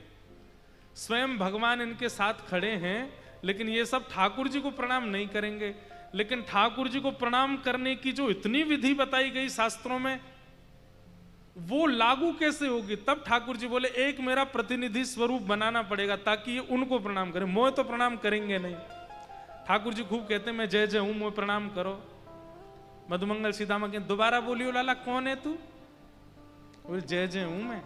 [SPEAKER 1] स्वयं भगवान इनके साथ खड़े हैं, लेकिन ये सब ठाकुर जी को प्रणाम नहीं करेंगे। लेकिन ठाकुर जी को प्रणाम करने की जो इतनी विधि बताई गई शास्त्रों में, वो लागू कैसे होगी। तब ठाकुर जी बोले एक मेरा प्रतिनिधि स्वरूप बनाना पड़ेगा ताकि ये उनको प्रणाम करें। मोह तो प्रणाम करेंगे नहीं। ठाकुर जी खूब कहते हैं मैं जय जय हूं, मोह प्रणाम करो। मधुमंगल सीतामा के दोबारा बोलियो लाला कौन है तू। बोले जय जय हूं मैं।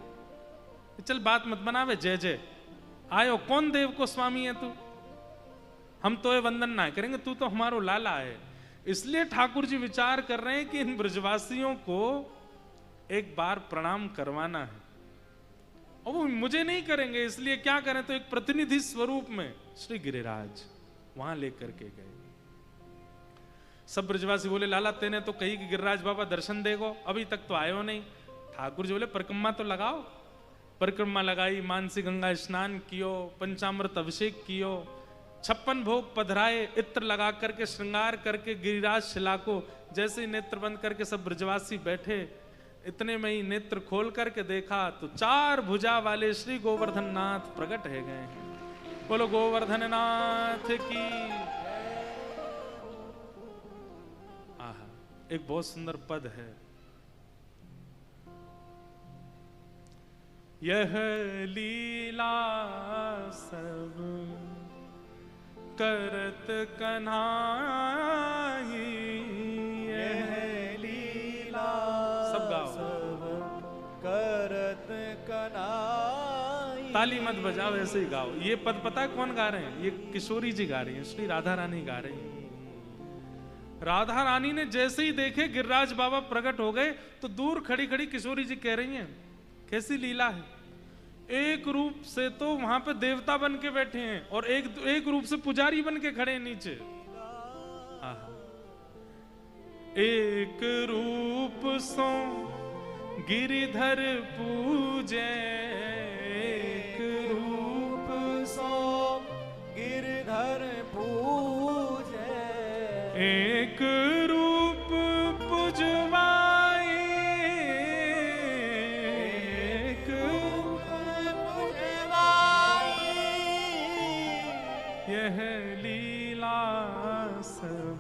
[SPEAKER 1] चल बात मत बनावे, जय जय आयो कौन देव को स्वामी है तू, हम तो ये वंदन ना करेंगे, तू तो हमारो लाला है। इसलिए ठाकुर जी विचार कर रहे हैं कि इन ब्रजवासियों को एक बार प्रणाम करवाना है, और वो मुझे नहीं करेंगे, इसलिए क्या करें, तो एक प्रतिनिधि स्वरूप में श्री गिरिराज वहां लेकर के गए। सब ब्रजवासी बोले लाला तेने तो कही कि गिरिराज बाबा दर्शन देगो, अभी तक तो आयो नहीं। ठाकुर जी बोले परिक्रमा तो लगाओ। परिक्रमा लगाई, मानसी गंगा स्नान कियो, पंचामृत अभिषेक कियो, 56 भोग पधराए, इत्र लगा करके श्रृंगार करके गिरिराज शिला को जैसे ही नेत्र बंद करके सब ब्रजवासी बैठे, इतने में ही नेत्र खोल करके देखा तो 4 भुजा वाले श्री गोवर्धन नाथ प्रकट है गए हैं। बोलो गोवर्धन नाथ की। आहा, एक बहुत सुंदर पद है, यह लीला सब करत कन्हाई,
[SPEAKER 2] यह लीला
[SPEAKER 1] सब गाओ,
[SPEAKER 2] सब करत कन्हाई।
[SPEAKER 1] ताली मत बजाओ, ऐसे ही गाओ। ये पद पता है कौन गा रहे हैं? ये किशोरी जी गा रही हैं, श्री राधा रानी गा रही हैं। राधा रानी ने जैसे ही देखे गिरिराज बाबा प्रकट हो गए तो दूर खड़ी खड़ी किशोरी जी कह रही हैं कैसी लीला है। एक रूप से तो वहां पे देवता बन के बैठे हैं और एक रूप से पुजारी बन के खड़े हैं नीचे। एक रूप सो गिरिधर पूजे,
[SPEAKER 2] एक रूप सो गिरधर पूजे,
[SPEAKER 1] एक रूप पुजवाई, एक
[SPEAKER 2] पुजवाई।
[SPEAKER 1] यह लीला सब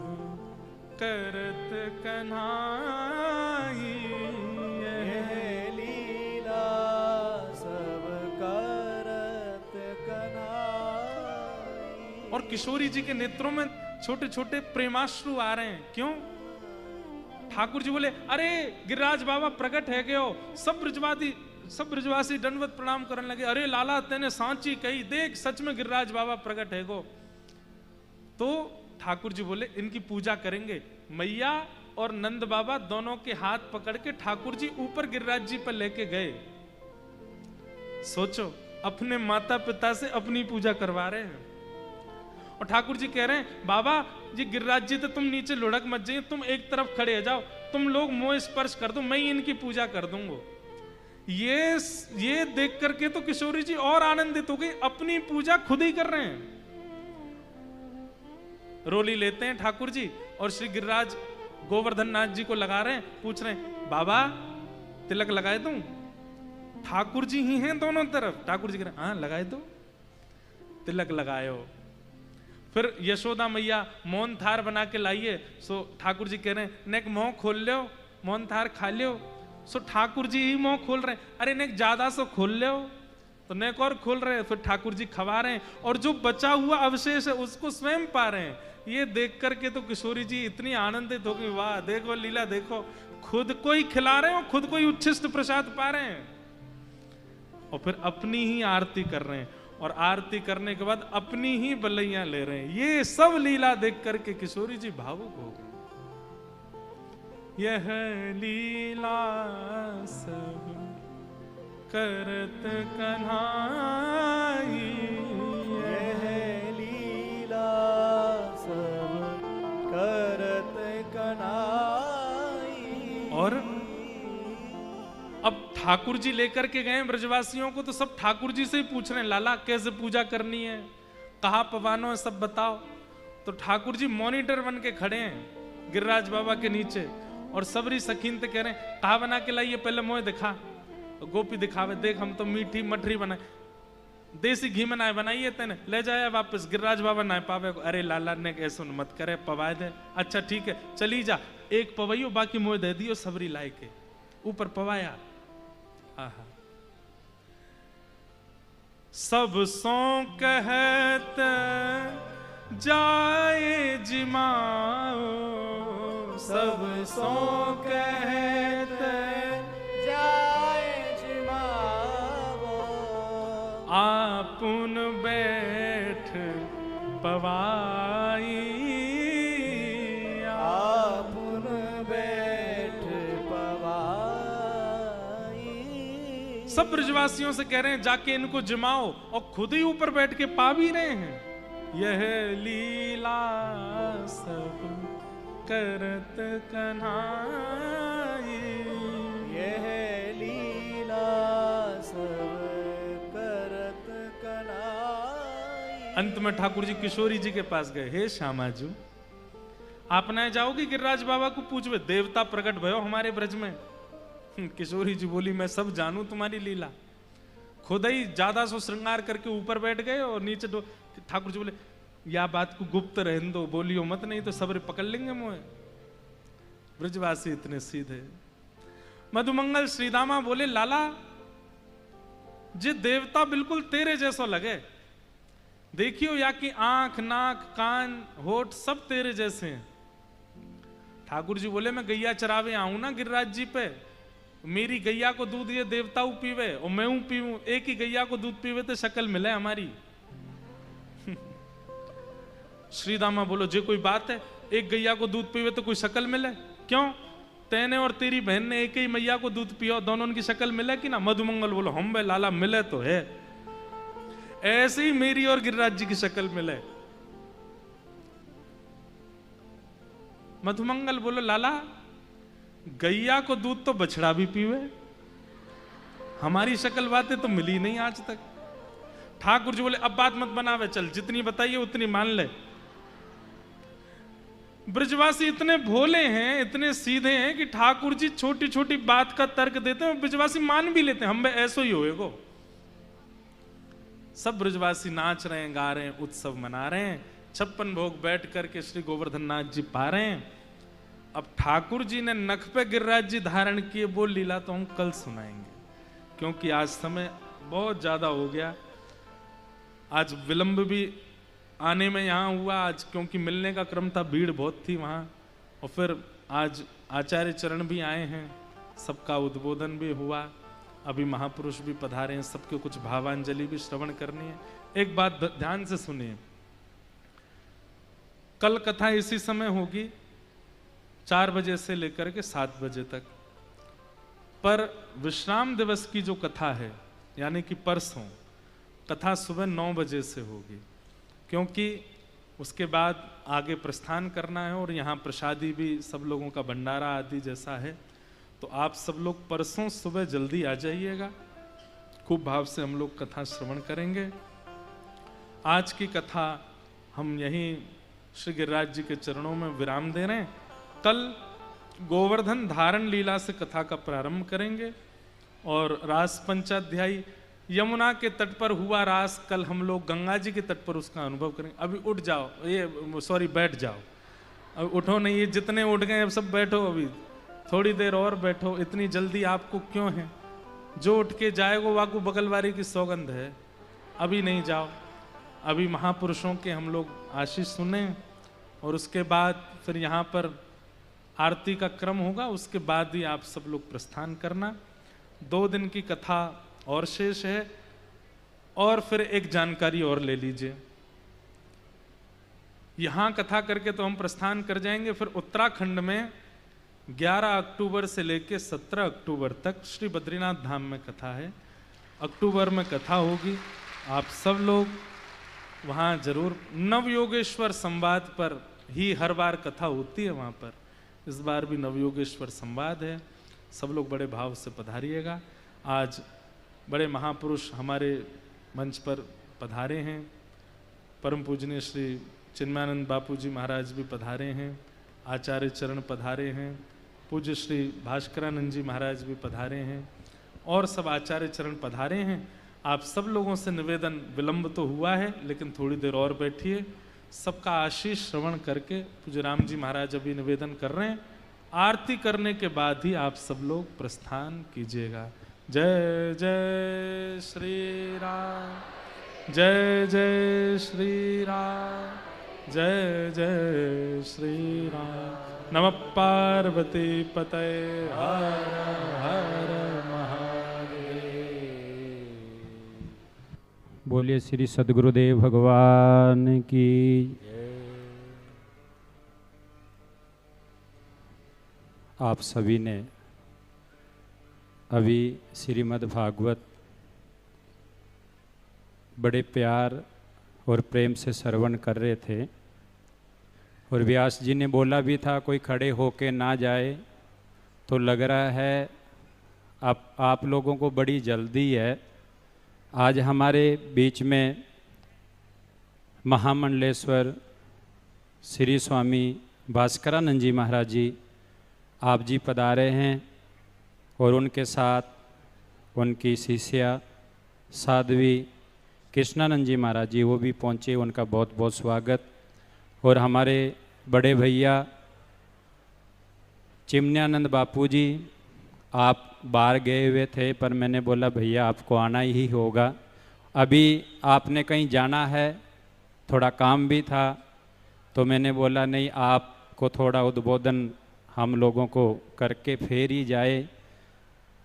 [SPEAKER 1] करत कन्हाई,
[SPEAKER 2] यह लीला सब करत कन्हाई।
[SPEAKER 1] और किशोरी जी के नेत्रों में छोटे छोटे प्रेमाश्रु आ रहे हैं। क्यों? ठाकुर जी बोले, अरे गिरिराज बाबा प्रकट है गयो। सब ब्रजवासी दंडवत प्रणाम करने लगे। अरे लाला तेने सांची कही, देख सच में गिरिराज बाबा प्रकट है गो। तो ठाकुर जी बोले, इनकी पूजा करेंगे। मैया और नंद बाबा दोनों के हाथ पकड़ के ठाकुर जी ऊपर गिरिराज जी पर लेके गए। सोचो, अपने माता पिता से अपनी पूजा करवा रहे हैं। और ठाकुर जी कह रहे हैं, बाबा जी गिरिराज जी तो तुम नीचे लुढ़क मत जाइए, तुम एक तरफ खड़े हो जाओ, तुम लोग मोह स्पर्श कर दो, मैं इनकी पूजा कर दूंगा। ये देख करके तो किशोरी जी और आनंदित हो गई, अपनी पूजा खुद ही कर रहे हैं। रोली लेते हैं ठाकुर जी और श्री गिरिराज गोवर्धन नाथ जी को लगा रहे हैं। पूछ रहे हैं, बाबा तिलक लगाए दूं? ठाकुर जी ही हैं दोनों तरफ। ठाकुर जी कह रहे हैं, हाँ लगाए दो। तिलक लगायो। फिर यशोदा मैया मौन थार बना के लाइए। सो ठाकुर जी कह रहे हैं, नेक मुंह खोल लो, मौन थार खा लो। सो ठाकुर जी ही मुंह खोल रहे हैं, अरे नेक ज्यादा सो खोल लो, तो नेक और खोल रहे हैं। फिर ठाकुर जी खवा रहे हैं और जो बचा हुआ अवशेष है उसको स्वयं पा रहे हैं। ये देख करके तो किशोरी जी इतनी आनंदित हो गई, वाह देखो लीला देखो, खुद को ही खिला रहे हैं और खुद को ही उच्छिष्ट प्रसाद पा रहे हैं। और फिर अपनी ही आरती कर रहे हैं और आरती करने के बाद अपनी ही बलैया ले रहे हैं। ये सब लीला देख करके किशोरी जी भावुक हो गए। यह लीला सब करत कन्हाई,
[SPEAKER 2] यह लीला सब करत कन्हाई।
[SPEAKER 1] और अब ठाकुर जी लेकर के गए ब्रजवासियों को, तो सब ठाकुर जी से ही पूछ रहे हैं, लाला कैसे पूजा करनी है, कहाँ पवानो है, सब बताओ। तो ठाकुर जी मॉनिटर बन के खड़े हैं गिरिराज बाबा के नीचे और सबरी सखीन ते कह रहे हैं, कहाँ बना के लाइए, पहले मोह दिखा। तो गोपी दिखावे, देख हम तो मीठी मठरी बनाए, देसी घी में नाय बनाइए तेने, ले जाए वापस। गिरिराज बाबा नाय पावे। अरे लाला ने ऐसा मत करे, पवाए दे। अच्छा ठीक है चली जा, एक पवैयो बाकी मोह दे दियो सबरी लाई के। ऊपर पवाया। आहा, सब सो कहत जाए जिमाओ,
[SPEAKER 2] सब सो कहत जाए जिमाओ।
[SPEAKER 1] आपुन बैठ पवाई,
[SPEAKER 2] आपुन बैठ पवाई।
[SPEAKER 1] सब ब्रजवासियों से कह रहे हैं जाके इनको जिमाओ, और खुद ही ऊपर बैठ के पा भी रहे हैं। यह लीला सब करत कन्हाई,
[SPEAKER 2] यह लीला सब करत कन्हाई।
[SPEAKER 1] अंत में ठाकुर जी किशोरी जी के पास गए, हे श्यामाजू आप न जाओगी गिरिराज बाबा को पूछवे, देवता प्रकट भयो हमारे ब्रज में। किशोरी जी बोली, मैं सब जानू तुम्हारी लीला। खुद ही ज्यादा सो श्रृंगार करके ऊपर बैठ गए और नीचे ठाकुर जी बोले, या बात को गुप्त रहने दो, बोलियो मत, नहीं तो सबरे पकड़ लेंगे मोए। ब्रजवासी इतने सीधे। मधुमंगल श्रीदामा बोले, लाला जे देवता बिल्कुल तेरे जैसा लगे, देखियो या कि आंख नाक कान होठ सब तेरे जैसे हैं। ठाकुर जी बोले, मैं गैया चरावे आऊं ना गिरिराज जी पे, मेरी गैया को दूध ये देवता पीवे और मैं पीऊं, एक ही गैया को दूध पीवे तो शक्ल मिले हमारी। श्रीदामा बोलो, जे कोई बात है, एक गैया को दूध पीवे तो कोई शक्ल मिले? क्यों, तेने और तेरी बहन ने एक ही मैया को दूध पिया, दोनों की शक्ल मिले कि ना? मधुमंगल बोलो, हम बे लाला मिले तो है, ऐसे ही मेरी और गिरिराज जी की शक्ल मिले। मधुमंगल बोलो, लाला गैया को दूध तो बछड़ा भी पीवे, हमारी शक्ल बातें तो मिली नहीं आज तक। ठाकुर जी बोले, अब बात मत बनावे, चल जितनी बताइए उतनी मान ले। ब्रजवासी इतने भोले हैं, इतने सीधे हैं कि ठाकुर जी छोटी छोटी बात का तर्क देते हैं, ब्रजवासी मान भी लेते हैं, हम ऐसो ही होएगो। सब ब्रजवासी नाच रहे हैं, गा रहे हैं, उत्सव मना रहे हैं, 56 भोग बैठ करके श्री गोवर्धन नाथ जी पा रहे हैं। अब ठाकुर जी ने नख पे गिरिराज जी धारण किए, वो लीला तो हम कल सुनाएंगे, क्योंकि आज समय बहुत ज्यादा हो गया। आज विलंब भी आने में यहाँ हुआ आज, क्योंकि मिलने का क्रम था, भीड़ बहुत थी वहाँ। और फिर आज आचार्य चरण भी आए हैं, सबका उद्बोधन भी हुआ, अभी महापुरुष भी पधारे हैं, सबके कुछ भावांजलि भी श्रवण करनी है। एक बात ध्यान से सुनिए, कल कथा इसी समय होगी 4 बजे से लेकर के 7 बजे तक, पर विश्राम दिवस की जो कथा है यानी कि परसों कथा सुबह 9 बजे से होगी, क्योंकि उसके बाद आगे प्रस्थान करना है और यहाँ प्रसादी भी सब लोगों का भंडारा आदि जैसा है। तो आप सब लोग परसों सुबह जल्दी आ जाइएगा, खूब भाव से हम लोग कथा श्रवण करेंगे। आज की कथा हम यहीं श्री गिरिराज जी के चरणों में विराम दे रहे हैं। कल गोवर्धन धारण लीला से कथा का प्रारंभ करेंगे और रास पंचाध्यायी यमुना के तट पर हुआ रास, कल हम लोग गंगा जी के तट पर उसका अनुभव करेंगे। अभी उठ जाओ, ये सॉरी बैठ जाओ, अब उठो नहीं, ये जितने उठ गए अब सब बैठो, अभी थोड़ी देर और बैठो, इतनी जल्दी आपको क्यों है? जो उठ के जाएगो वाकू बगलवारी की सौगंध है, अभी नहीं जाओ, अभी महापुरुषों के हम लोग आशीष सुने और उसके बाद फिर यहाँ पर आरती का क्रम होगा, उसके बाद ही आप सब लोग प्रस्थान करना। 2 दिन की कथा और शेष है। और फिर एक जानकारी और ले लीजिए, यहां कथा करके तो हम प्रस्थान कर जाएंगे, फिर उत्तराखंड में 11 अक्टूबर से लेकर 17 अक्टूबर तक श्री बद्रीनाथ धाम में कथा है। अक्टूबर में कथा होगी, आप सब लोग वहां जरूर, नवयोगेश्वर संवाद पर ही हर बार कथा होती है वहां पर, इस बार भी नवयोगेश्वर संवाद है, सब लोग बड़े भाव से पधारिएगा। आज बड़े महापुरुष हमारे मंच पर पधारे हैं, परम पूजनीय श्री चिन्मयानंद बापू जी महाराज भी पधारे हैं, आचार्य चरण पधारे हैं, पूज्य श्री भास्करानंद जी महाराज भी पधारे हैं और सब आचार्य चरण पधारे हैं। आप सब लोगों से निवेदन, विलंब तो हुआ है लेकिन थोड़ी देर और बैठिए, सबका आशीष श्रवण करके पूज्य राम जी महाराज अभी निवेदन कर रहे हैं, आरती करने के बाद ही आप सब लोग प्रस्थान कीजिएगा। जय जय श्री राम, जय जय श्री राम, जय जय श्री राम। नमः पार्वती पतये, हर हर महादेव।
[SPEAKER 3] बोलिए श्री सद्गुरुदेव भगवान की। आप सभी ने अभी श्रीमद् भागवत बड़े प्यार और प्रेम से श्रवण कर रहे थे, और व्यास जी ने बोला भी था कोई खड़े होके ना जाए, तो लग रहा है आप लोगों को बड़ी जल्दी है। आज हमारे बीच में महामंडलेश्वर श्री स्वामी भास्करानंद जी महाराज जी आप जी पधारे हैं, और उनके साथ उनकी शिष्या साध्वी कृष्णानंद जी महाराज जी वो भी पहुँचे, उनका बहुत बहुत स्वागत। और हमारे बड़े भैया चिमन्यानंद बापू जी, आप बाहर गए हुए थे पर मैंने बोला भैया आपको आना ही होगा, अभी आपने कहीं जाना है, थोड़ा काम भी था, तो मैंने बोला नहीं आपको थोड़ा उद्बोधन हम लोगों को करके फिर ही जाए।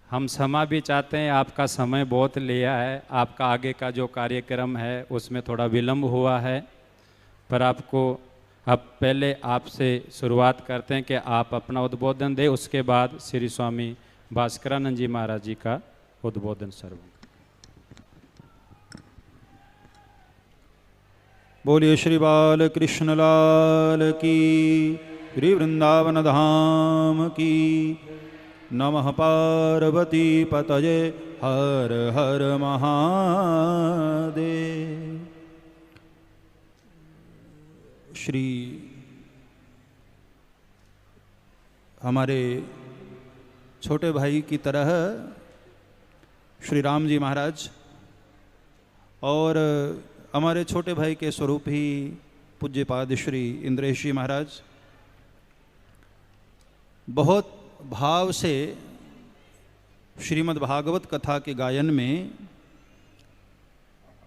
[SPEAKER 3] हम क्षमा भी चाहते हैं, आपका समय बहुत लिया है, आपका आगे का जो कार्यक्रम है उसमें थोड़ा विलंब हुआ है, पर आपको अब पहले आपसे शुरुआत करते हैं कि आप अपना उद्बोधन दें, उसके बाद श्री स्वामी भास्करानंद जी महाराज जी का उद्बोधन श्रवण।
[SPEAKER 4] बोलिए श्री बाल कृष्ण लाल की, श्री वृंदावन धाम की। नमः पार्वती पतये, हर हर महादेव। श्री हमारे छोटे भाई की तरह श्री राम जी महाराज और हमारे छोटे भाई के स्वरूप ही पूज्यपाद श्री इंद्रेश जी महाराज बहुत भाव से श्रीमद् भागवत कथा के गायन में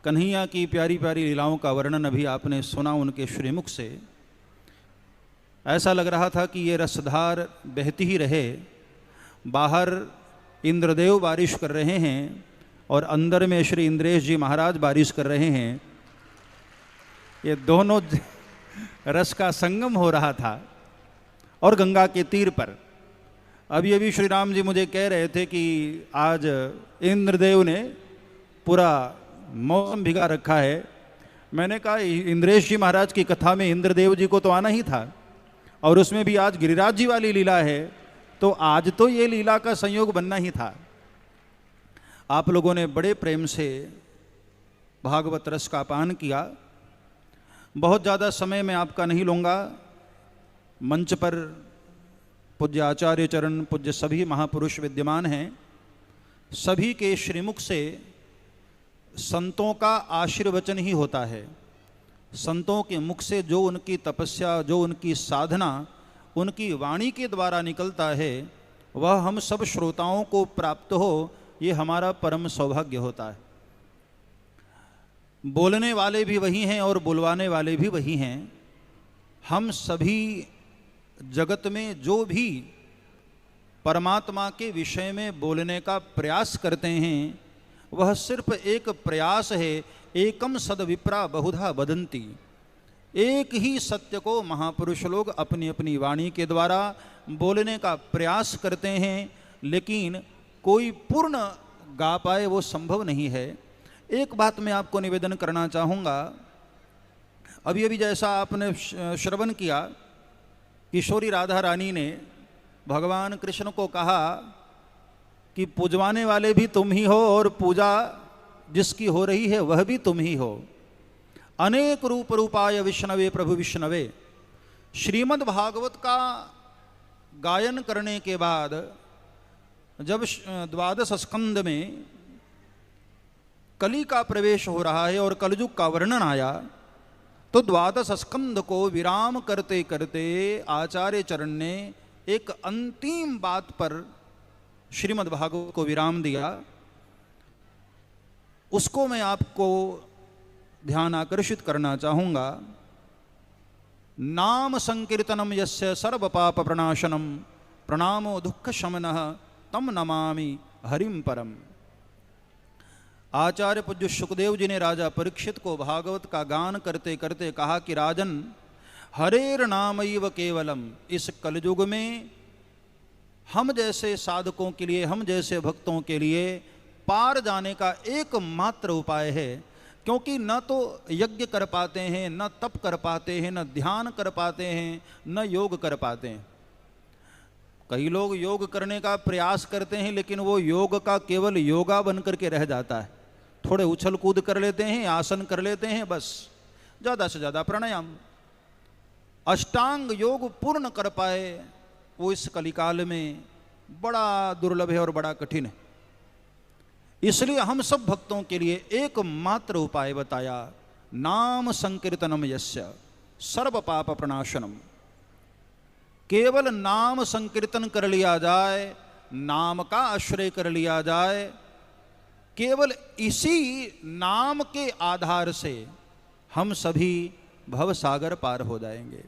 [SPEAKER 4] कन्हैया की प्यारी प्यारी लीलाओं का वर्णन अभी आपने सुना उनके श्रीमुख से। ऐसा लग रहा था कि ये रसधार बहती ही रहे। बाहर इंद्रदेव बारिश कर रहे हैं और अंदर में श्री इंद्रेश जी महाराज बारिश कर रहे हैं। ये दोनों रस का संगम हो रहा था और गंगा के तीर पर। अभी श्री राम जी मुझे कह रहे थे कि आज इंद्रदेव ने पूरा मौसम भिगा रखा है। मैंने कहा इंद्रेश जी महाराज की कथा में इंद्रदेव जी को तो आना ही था और उसमें भी आज गिरिराज जी वाली लीला है, तो आज तो ये लीला का संयोग बनना ही था। आप लोगों ने बड़े प्रेम से भागवत रस का पान किया। बहुत ज़्यादा समय मैं आपका नहीं लूँगा। मंच पर पूज्य आचार्य चरण, पूज्य सभी महापुरुष विद्यमान हैं। सभी के श्रीमुख से संतों का आशीर्वचन ही होता है। संतों के मुख से जो उनकी तपस्या, जो उनकी साधना, उनकी वाणी के द्वारा निकलता है, वह हम सब श्रोताओं को प्राप्त हो, ये हमारा परम सौभाग्य होता है। बोलने वाले भी वही हैं और बुलवाने वाले भी वही हैं। हम सभी जगत में जो भी परमात्मा के विषय में बोलने का प्रयास करते हैं, वह सिर्फ एक प्रयास है। एकम सद विप्रा बहुधा वदन्ति। एक ही सत्य को महापुरुष लोग अपनी अपनी वाणी के द्वारा बोलने का प्रयास करते हैं, लेकिन कोई पूर्ण गा पाए वो संभव नहीं है। एक बात मैं आपको निवेदन करना चाहूँगा। अभी अभी जैसा आपने श्रवण किया, किशोरी राधा रानी ने भगवान कृष्ण को कहा कि पूजवाने वाले भी तुम ही हो और पूजा जिसकी हो रही है वह भी तुम ही हो। अनेक रूप रूपाय विष्णवे प्रभु विष्णवे। श्रीमद् भागवत का गायन करने के बाद जब द्वादश स्कंद में कली का प्रवेश हो रहा है और कलयुग का वर्णन आया, तो द्वादश स्कंद को विराम करते करते आचार्य चरण ने एक अंतिम बात पर श्रीमद् भागवत को विराम दिया। उसको मैं आपको ध्यान आकर्षित करना चाहूँगा। नाम संकीर्तनम यस्य सर्व पाप प्रणाशनम प्रणामो दुख शमनः तम नमामि हरिम परम। आचार्य पूज्य सुखदेव जी ने राजा परीक्षित को भागवत का गान करते करते कहा कि राजन, हरेर नामैव केवलम। इस कलयुग में हम जैसे साधकों के लिए, हम जैसे भक्तों के लिए पार जाने का एकमात्र उपाय है। क्योंकि न तो यज्ञ कर पाते हैं, न तप कर पाते हैं, न ध्यान कर पाते हैं, न योग कर पाते हैं। कई लोग योग करने का प्रयास करते हैं, लेकिन वो योग का केवल योगा बन करके रह जाता है। थोड़े उछल कूद कर लेते हैं, आसन कर लेते हैं, बस ज़्यादा से ज़्यादा प्राणायाम। अष्टांग योग पूर्ण कर पाए वो इस कलिकाल में बड़ा दुर्लभ है और बड़ा कठिन है। इसलिए हम सब भक्तों के लिए एकमात्र उपाय बताया, नाम संकीर्तनम यस्य सर्व पाप प्रणाशनम। केवल नाम संकीर्तन कर लिया जाए, नाम का आश्रय कर लिया जाए, केवल इसी नाम के आधार से हम सभी भवसागर पार हो जाएंगे।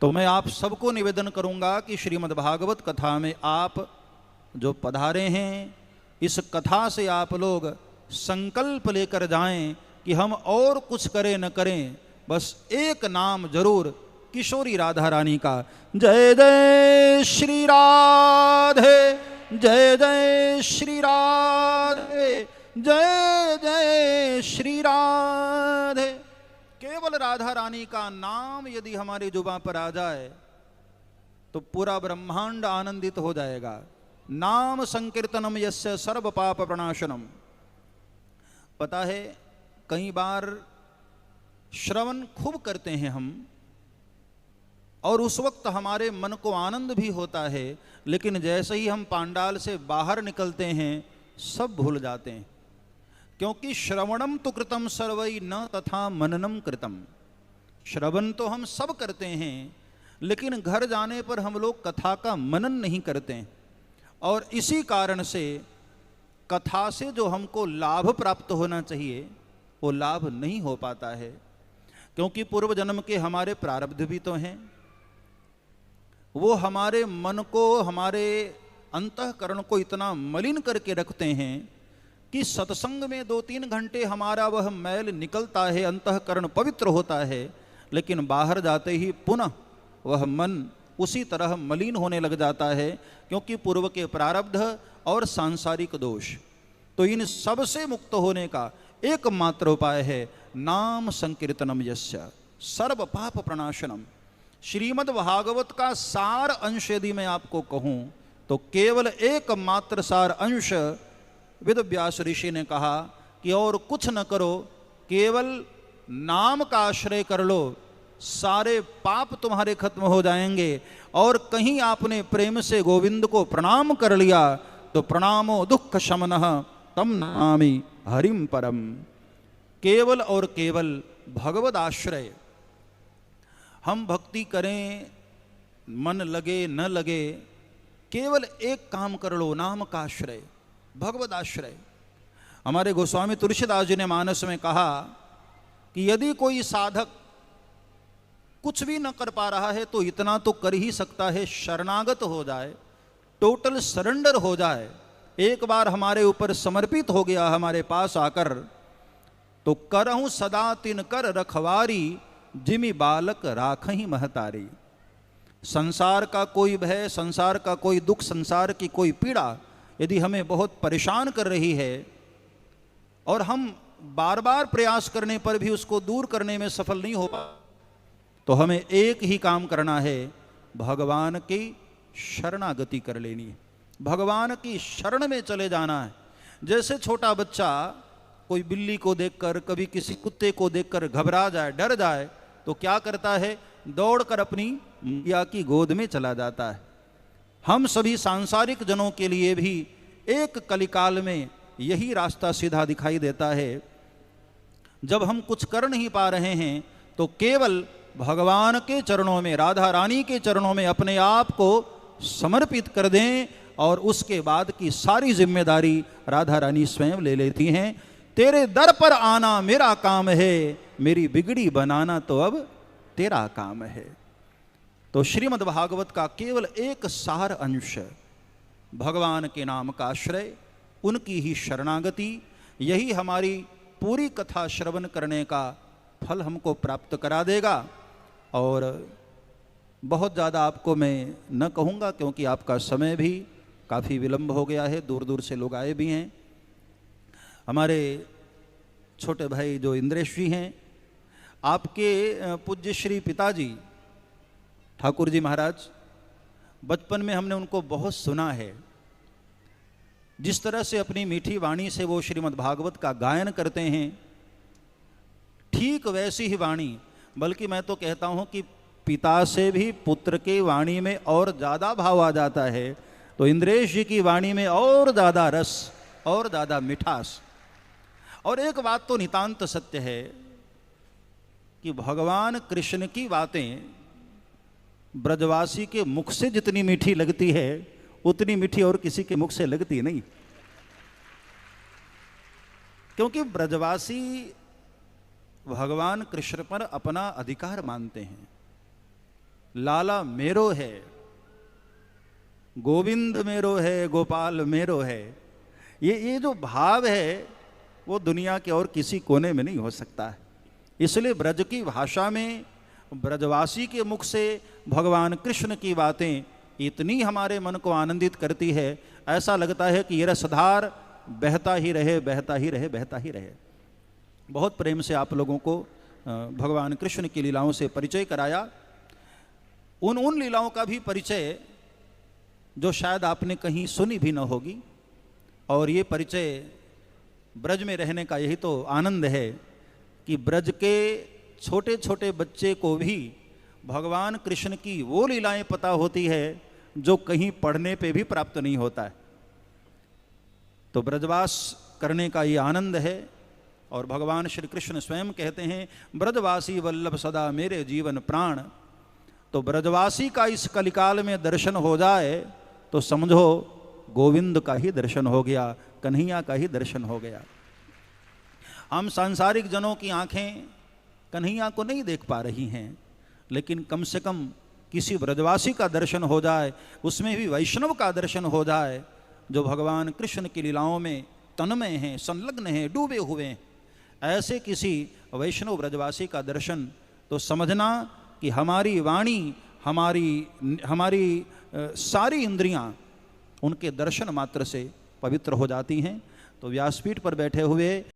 [SPEAKER 4] तो मैं आप सबको निवेदन करूंगा कि श्रीमद् भागवत कथा में आप जो पधारे हैं, इस कथा से आप लोग संकल्प लेकर जाएं कि हम और कुछ करें न करें, बस एक नाम जरूर किशोरी राधा रानी का। जय जय श्री राधे, जय जय श्री राधे, जय जय श्री राधे। केवल राधा रानी का नाम यदि हमारी जुबां पर आ जाए तो पूरा ब्रह्मांड आनंदित हो जाएगा। नाम संकीर्तनम यस्य सर्व पाप प्रणाशनम। पता है, कई बार श्रवण खूब करते हैं हम और उस वक्त हमारे मन को आनंद भी होता है, लेकिन जैसे ही हम पांडाल से बाहर निकलते हैं सब भूल जाते हैं। क्योंकि श्रवणम तो कृतम सर्वै न तथा मननम कृतम। श्रवण तो हम सब करते हैं, लेकिन घर जाने पर हम लोग कथा का मनन नहीं करते हैं। और इसी कारण से कथा से जो हमको लाभ प्राप्त होना चाहिए वो लाभ नहीं हो पाता है, क्योंकि पूर्व जन्म के हमारे प्रारब्ध भी तो हैं। वो हमारे मन को, हमारे अंतःकरण को इतना मलिन करके रखते हैं कि सत्संग में 2-3 घंटे हमारा वह मैल निकलता है, अंतःकरण पवित्र होता है, लेकिन बाहर जाते ही पुनः वह मन उसी तरह मलिन होने लग जाता है, क्योंकि पूर्व के प्रारब्ध और सांसारिक दोष। तो इन सब से मुक्त होने का एकमात्र उपाय है नाम संकीर्तनम यस्य सर्व पाप प्रणाशनम। श्रीमद् भागवत का सार अंश यदि मैं आपको कहूं तो केवल एकमात्र सार अंश वेद व्यास ऋषि ने कहा कि और कुछ न करो, केवल नाम का आश्रय कर लो, सारे पाप तुम्हारे खत्म हो जाएंगे। और कहीं आपने प्रेम से गोविंद को प्रणाम कर लिया तो प्रणामो दुख शमनः तम नामी हरिम परम। केवल और केवल भगवद आश्रय। हम भक्ति करें, मन लगे न लगे, केवल एक काम कर लो, नाम का आश्रय, भगवद आश्रय। हमारे गोस्वामी तुलसीदास जी ने मानस में कहा कि यदि कोई साधक कुछ भी न कर पा रहा है तो इतना तो कर ही सकता है, शरणागत हो जाए, टोटल सरेंडर हो जाए। एक बार हमारे ऊपर समर्पित हो गया हमारे पास आकर, तो करहूं सदा तिन कर रखवारी, जिमि बालक राखहीं महतारी। संसार का कोई भय, संसार का कोई दुख, संसार की कोई पीड़ा यदि हमें बहुत परेशान कर रही है और हम बार बार प्रयास करने पर भी उसको दूर करने में सफल नहीं हो पा, तो हमें एक ही काम करना है, भगवान की शरणागति कर लेनी है, भगवान की शरण में चले जाना है। जैसे छोटा बच्चा कोई बिल्ली को देखकर, कभी किसी कुत्ते को देखकर घबरा जाए, डर जाए, तो क्या करता है, दौड़कर अपनी मैया की गोद में चला जाता है। हम सभी सांसारिक जनों के लिए भी एक कलिकाल में यही रास्ता सीधा दिखाई देता है। जब हम कुछ कर नहीं पा रहे हैं तो केवल भगवान के चरणों में, राधा रानी के चरणों में अपने आप को समर्पित कर दें और उसके बाद की सारी जिम्मेदारी राधा रानी स्वयं ले लेती हैं। तेरे दर पर आना मेरा काम है, मेरी बिगड़ी बनाना तो अब तेरा काम है। तो श्रीमद् भागवत का केवल एक सार अंश, भगवान के नाम का आश्रय, उनकी ही शरणागति, यही हमारी पूरी कथा श्रवण करने का फल हमको प्राप्त करा देगा। और बहुत ज़्यादा आपको मैं न कहूँगा क्योंकि आपका समय भी काफ़ी विलंब हो गया है, दूर दूर से लोग आए भी हैं। हमारे छोटे भाई जो इंद्रेश जी हैं, आपके पूज्य श्री पिताजी ठाकुर जी महाराज, बचपन में हमने उनको बहुत सुना है। जिस तरह से अपनी मीठी वाणी से वो श्रीमद् भागवत का गायन करते हैं, ठीक वैसी ही वाणी, बल्कि मैं तो कहता हूँ कि पिता से भी पुत्र के वाणी में और ज़्यादा भाव आ जाता है, तो इंद्रेश जी की वाणी में और ज़्यादा रस और ज़्यादा मिठास। और एक बात तो नितांत सत्य है कि भगवान कृष्ण की बातें ब्रजवासी के मुख से जितनी मीठी लगती है उतनी मीठी और किसी के मुख से लगती नहीं, क्योंकि ब्रजवासी भगवान कृष्ण पर अपना अधिकार मानते हैं। लाला मेरो है, गोविंद मेरो है, गोपाल मेरो है, ये जो भाव है वो दुनिया के और किसी कोने में नहीं हो सकता है। इसलिए ब्रज की भाषा में ब्रजवासी के मुख से भगवान कृष्ण की बातें इतनी हमारे मन को आनंदित करती है, ऐसा लगता है कि ये रसधार बहता ही रहे, बहता ही रहे, बहता ही रहे। बहुत प्रेम से आप लोगों को भगवान कृष्ण की लीलाओं से परिचय कराया। उन लीलाओं का भी परिचय जो शायद आपने कहीं सुनी भी न होगी। और ये परिचय ब्रज में रहने का यही तो आनंद है कि ब्रज के छोटे छोटे बच्चे को भी भगवान कृष्ण की वो लीलाएं पता होती है जो कहीं पढ़ने पे भी प्राप्त नहीं होता है। तो ब्रजवास करने का ये आनंद है। और भगवान श्री कृष्ण स्वयं कहते हैं, ब्रजवासी वल्लभ सदा मेरे जीवन प्राण। तो ब्रजवासी का इस कलिकाल में दर्शन हो जाए तो समझो गोविंद का ही दर्शन हो गया, कन्हैया का ही दर्शन हो गया। हम सांसारिक जनों की आंखें कन्हैया को नहीं देख पा रही हैं, लेकिन कम से कम किसी ब्रजवासी का दर्शन हो जाए, उसमें भी वैष्णव का दर्शन हो जाए जो भगवान कृष्ण की लीलाओं में तन्मय हैं, संलग्न हैं, डूबे हुए हैं। ऐसे किसी वैष्णव ब्रजवासी का दर्शन तो समझना कि हमारी वाणी, हमारी सारी इंद्रियां उनके दर्शन मात्र से पवित्र हो जाती हैं। तो व्यासपीठ पर बैठे हुए